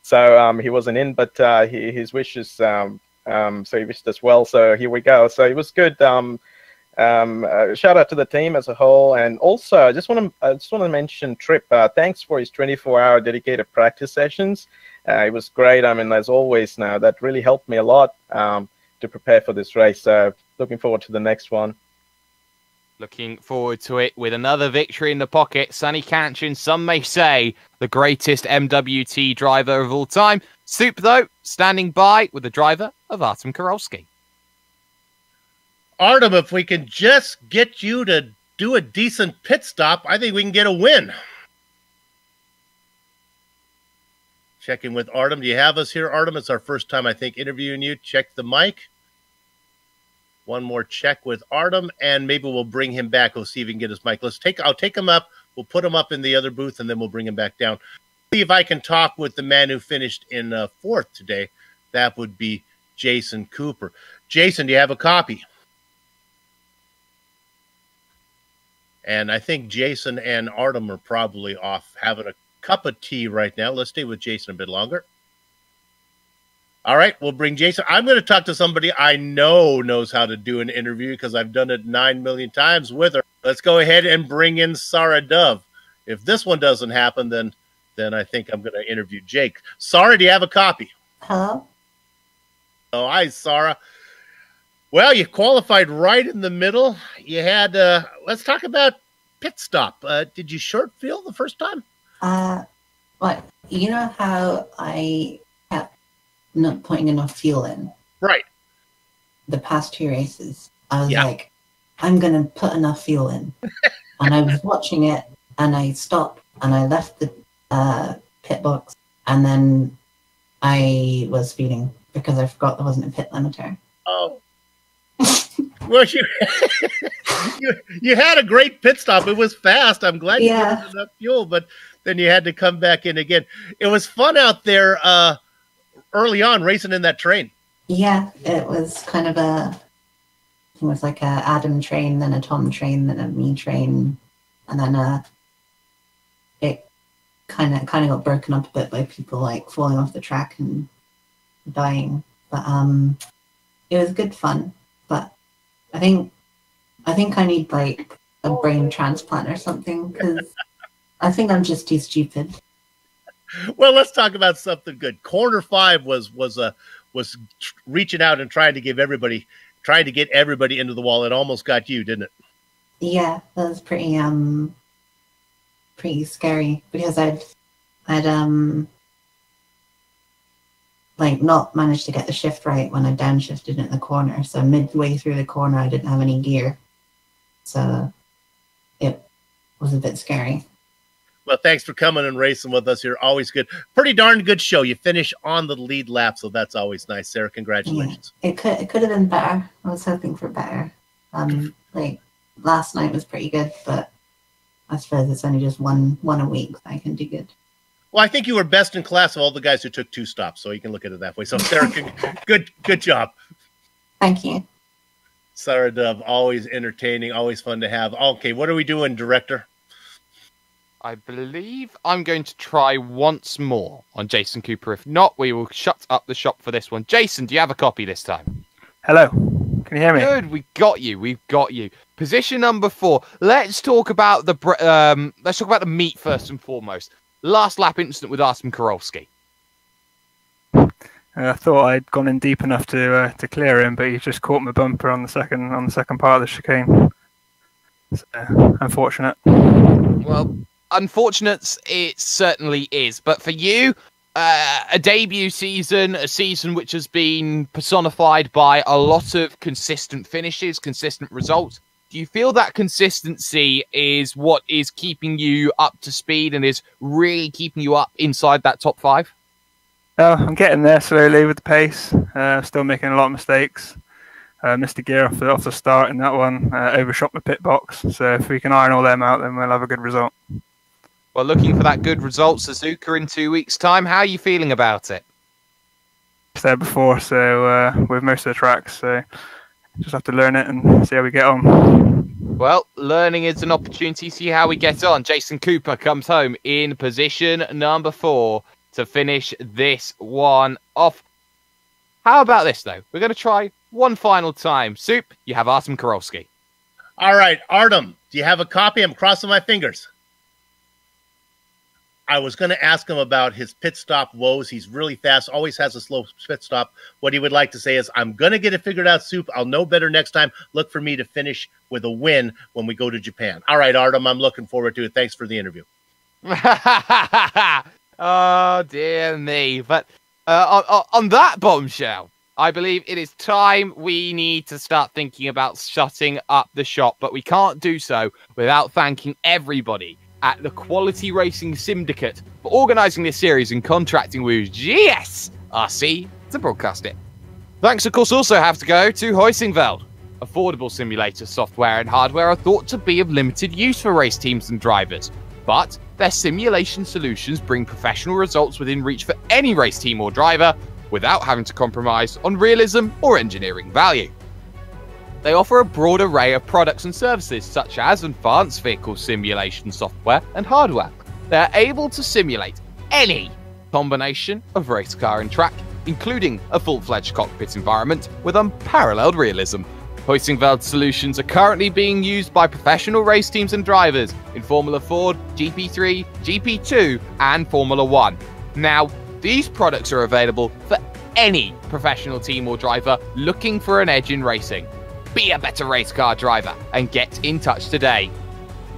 So he wasn't in, but his wishes. So he wished us well. So here we go. So it was good. Shout out to the team as a whole, and also I just want to mention Trip. Thanks for his 24-hour dedicated practice sessions. It was great. I mean, as always, now that really helped me a lot to prepare for this race. So looking forward to the next one. Looking forward to it with another victory in the pocket. Sonny Kanchan, some may say, the greatest MWT driver of all time. Soup, though, standing by with the driver of Artem Karolski. Artem, if we can just get you to do a decent pit stop, I think we can get a win. Checking with Artem. Do you have us here, Artem? It's our first time, I think, interviewing you. Check the mic. One more check with Artem, and maybe we'll bring him back. We'll see if we can get his mic. I'll take him up. We'll put him up in the other booth, and then we'll bring him back down. See if I can talk with the man who finished in fourth today. That would be Jason Cooper. Jason, do you have a copy? And I think Jason and Artem are probably off having a cup of tea right now. Let's stay with Jason a bit longer. All right, we'll bring Jason. I'm going to talk to somebody I know knows how to do an interview because I've done it 9 million times with her. Let's go ahead and bring in Sarah Dove. If this one doesn't happen, then I think I'm going to interview Jake. Sarah, do you have a copy? Hello? Oh, hi, Sarah. Well, you qualified right in the middle. You had, let's talk about pit stop. Did you short field the first time? Well, you know how I kept not putting enough fuel in? Right. The past 2 races. I was like, I'm going to put enough fuel in. And I was watching it, and I stopped, and I left the pit box, and then I was speeding because I forgot there wasn't a pit limiter. Oh. Well, you had a great pit stop. It was fast. I'm glad you had enough fuel, but then you had to come back in again. It was fun out there early on racing in that train. Yeah, it was kind of it was like a Adam train, then a Tom train, then a me train, and then it kind of got broken up a bit by people like falling off the track and dying. But it was good fun. But I think I need like a brain transplant or something because I think I'm just too stupid. Well, let's talk about something good. Corner 5 was reaching out and trying to get everybody into the wall. It almost got you, didn't it? Yeah, that was pretty scary because I'd like not managed to get the shift right when I downshifted in the corner. So midway through the corner, I didn't have any gear. So it was a bit scary. Well, thanks for coming and racing with us here. Always good. Pretty darn good show. You finish on the lead lap, so that's always nice. Sarah, congratulations. Yeah, it could have been better. I was hoping for better. Like last night was pretty good, but I suppose it's only just one a week that I can do good. Well, I think you were best in class of all the guys who took 2 stops, so you can look at it that way. So, Sarah, good job. Thank you. Sarah Dove, always entertaining, always fun to have. Okay, what are we doing, director? I believe I'm going to try once more on Jason Cooper. If not, we will shut up the shop for this one. Jason, do you have a copy this time? Hello. Can you hear me? Good, we got you. We've got you. Position number 4. Let's talk about the meet first and foremost. Last lap incident with Artem Karolski. I thought I'd gone in deep enough to clear him, but he just caught my bumper on the second part of the chicane. So, unfortunate. Well, unfortunate it certainly is, but for you, a debut season, a season which has been personified by a lot of consistent finishes, consistent results. Do you feel that consistency is what is keeping you up to speed and is really keeping you up inside that top 5? I'm getting there slowly with the pace. Still making a lot of mistakes. Missed a gear off the start in that one. Overshot my pit box. So if we can iron all them out, then we'll have a good result. Well, looking for that good result, Suzuka, in 2 weeks' time. How are you feeling about it? It's there before, so with most of the tracks, so just have to learn it and see how we get on. Well, learning is an opportunity. See how we get on. Jason Cooper comes home in position number 4 to finish this one off. How about this, though? We're going to try one final time. Soup, you have Artem Karolski. All right, Artem, do you have a copy? I'm crossing my fingers. I was going to ask him about his pit stop woes. He's really fast, always has a slow pit stop. What he would like to say is, I'm going to get it figured out, Soup. I'll know better next time. Look for me to finish with a win when we go to Japan. All right, Artem, I'm looking forward to it. Thanks for the interview. Oh, dear me. But on that bombshell, I believe it is time we need to start thinking about shutting up the shop. But we can't do so without thanking everybody at the Quality Racing Sim-dicate for organising this series and contracting with GSRC to broadcast it. Thanks, of course, also have to go to Heusinkveld. Affordable simulator software and hardware are thought to be of limited use for race teams and drivers, but their simulation solutions bring professional results within reach for any race team or driver without having to compromise on realism or engineering value. They offer a broad array of products and services such as advanced vehicle simulation software and hardware. They are able to simulate any combination of race car and track, including a full-fledged cockpit environment with unparalleled realism. Heusinkveld solutions are currently being used by professional race teams and drivers in Formula Ford, GP3, GP2 and Formula 1. Now, these products are available for any professional team or driver looking for an edge in racing. Be a better race car driver and get in touch today.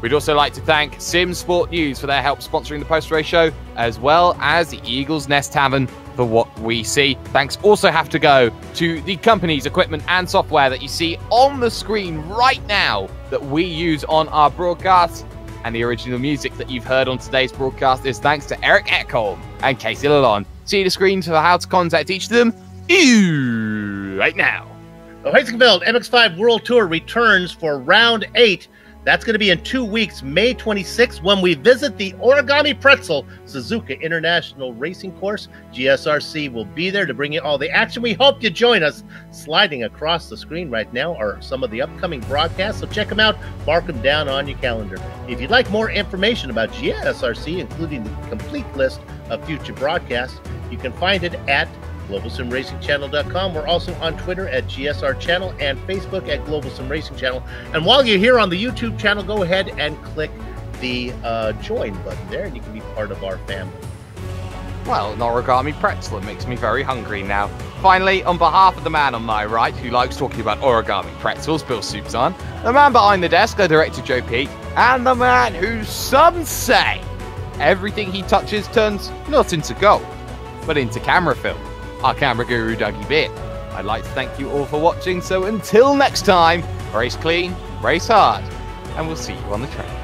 We'd also like to thank Sim Sport News for their help sponsoring the post-race show, as well as the Eagle's Nest Tavern for what we see. Thanks also have to go to the company's equipment and software that you see on the screen right now that we use on our broadcasts. And the original music that you've heard on today's broadcast is thanks to Eric Ekholm and Casey Lalonde. See the screen for how to contact each of them right now. The Heusinkveld MX-5 World Tour returns for round 8. That's going to be in 2 weeks, May 26th, when we visit the Origami Pretzel Suzuka International Racing Course. GSRC will be there to bring you all the action. We hope you join us. Sliding across the screen right now are some of the upcoming broadcasts, so check them out. Mark them down on your calendar. If you'd like more information about GSRC, including the complete list of future broadcasts, you can find it at GlobalSimRacingChannel.com. We're also on Twitter at GSR Channel and Facebook at Global Sim Racing Channel. And while you're here on the YouTube channel, go ahead and click the join button there, and you can be part of our family. Well, an origami pretzel, it makes me very hungry now. Finally, on behalf of the man on my right, who likes talking about origami pretzels, Bill Soupzahn, the man behind the desk, our director Joe Pete, and the man who some say everything he touches turns not into gold, but into camera film, our camera guru Dougie Beard. I'd like to thank you all for watching, so until next time, race clean, race hard, and we'll see you on the track.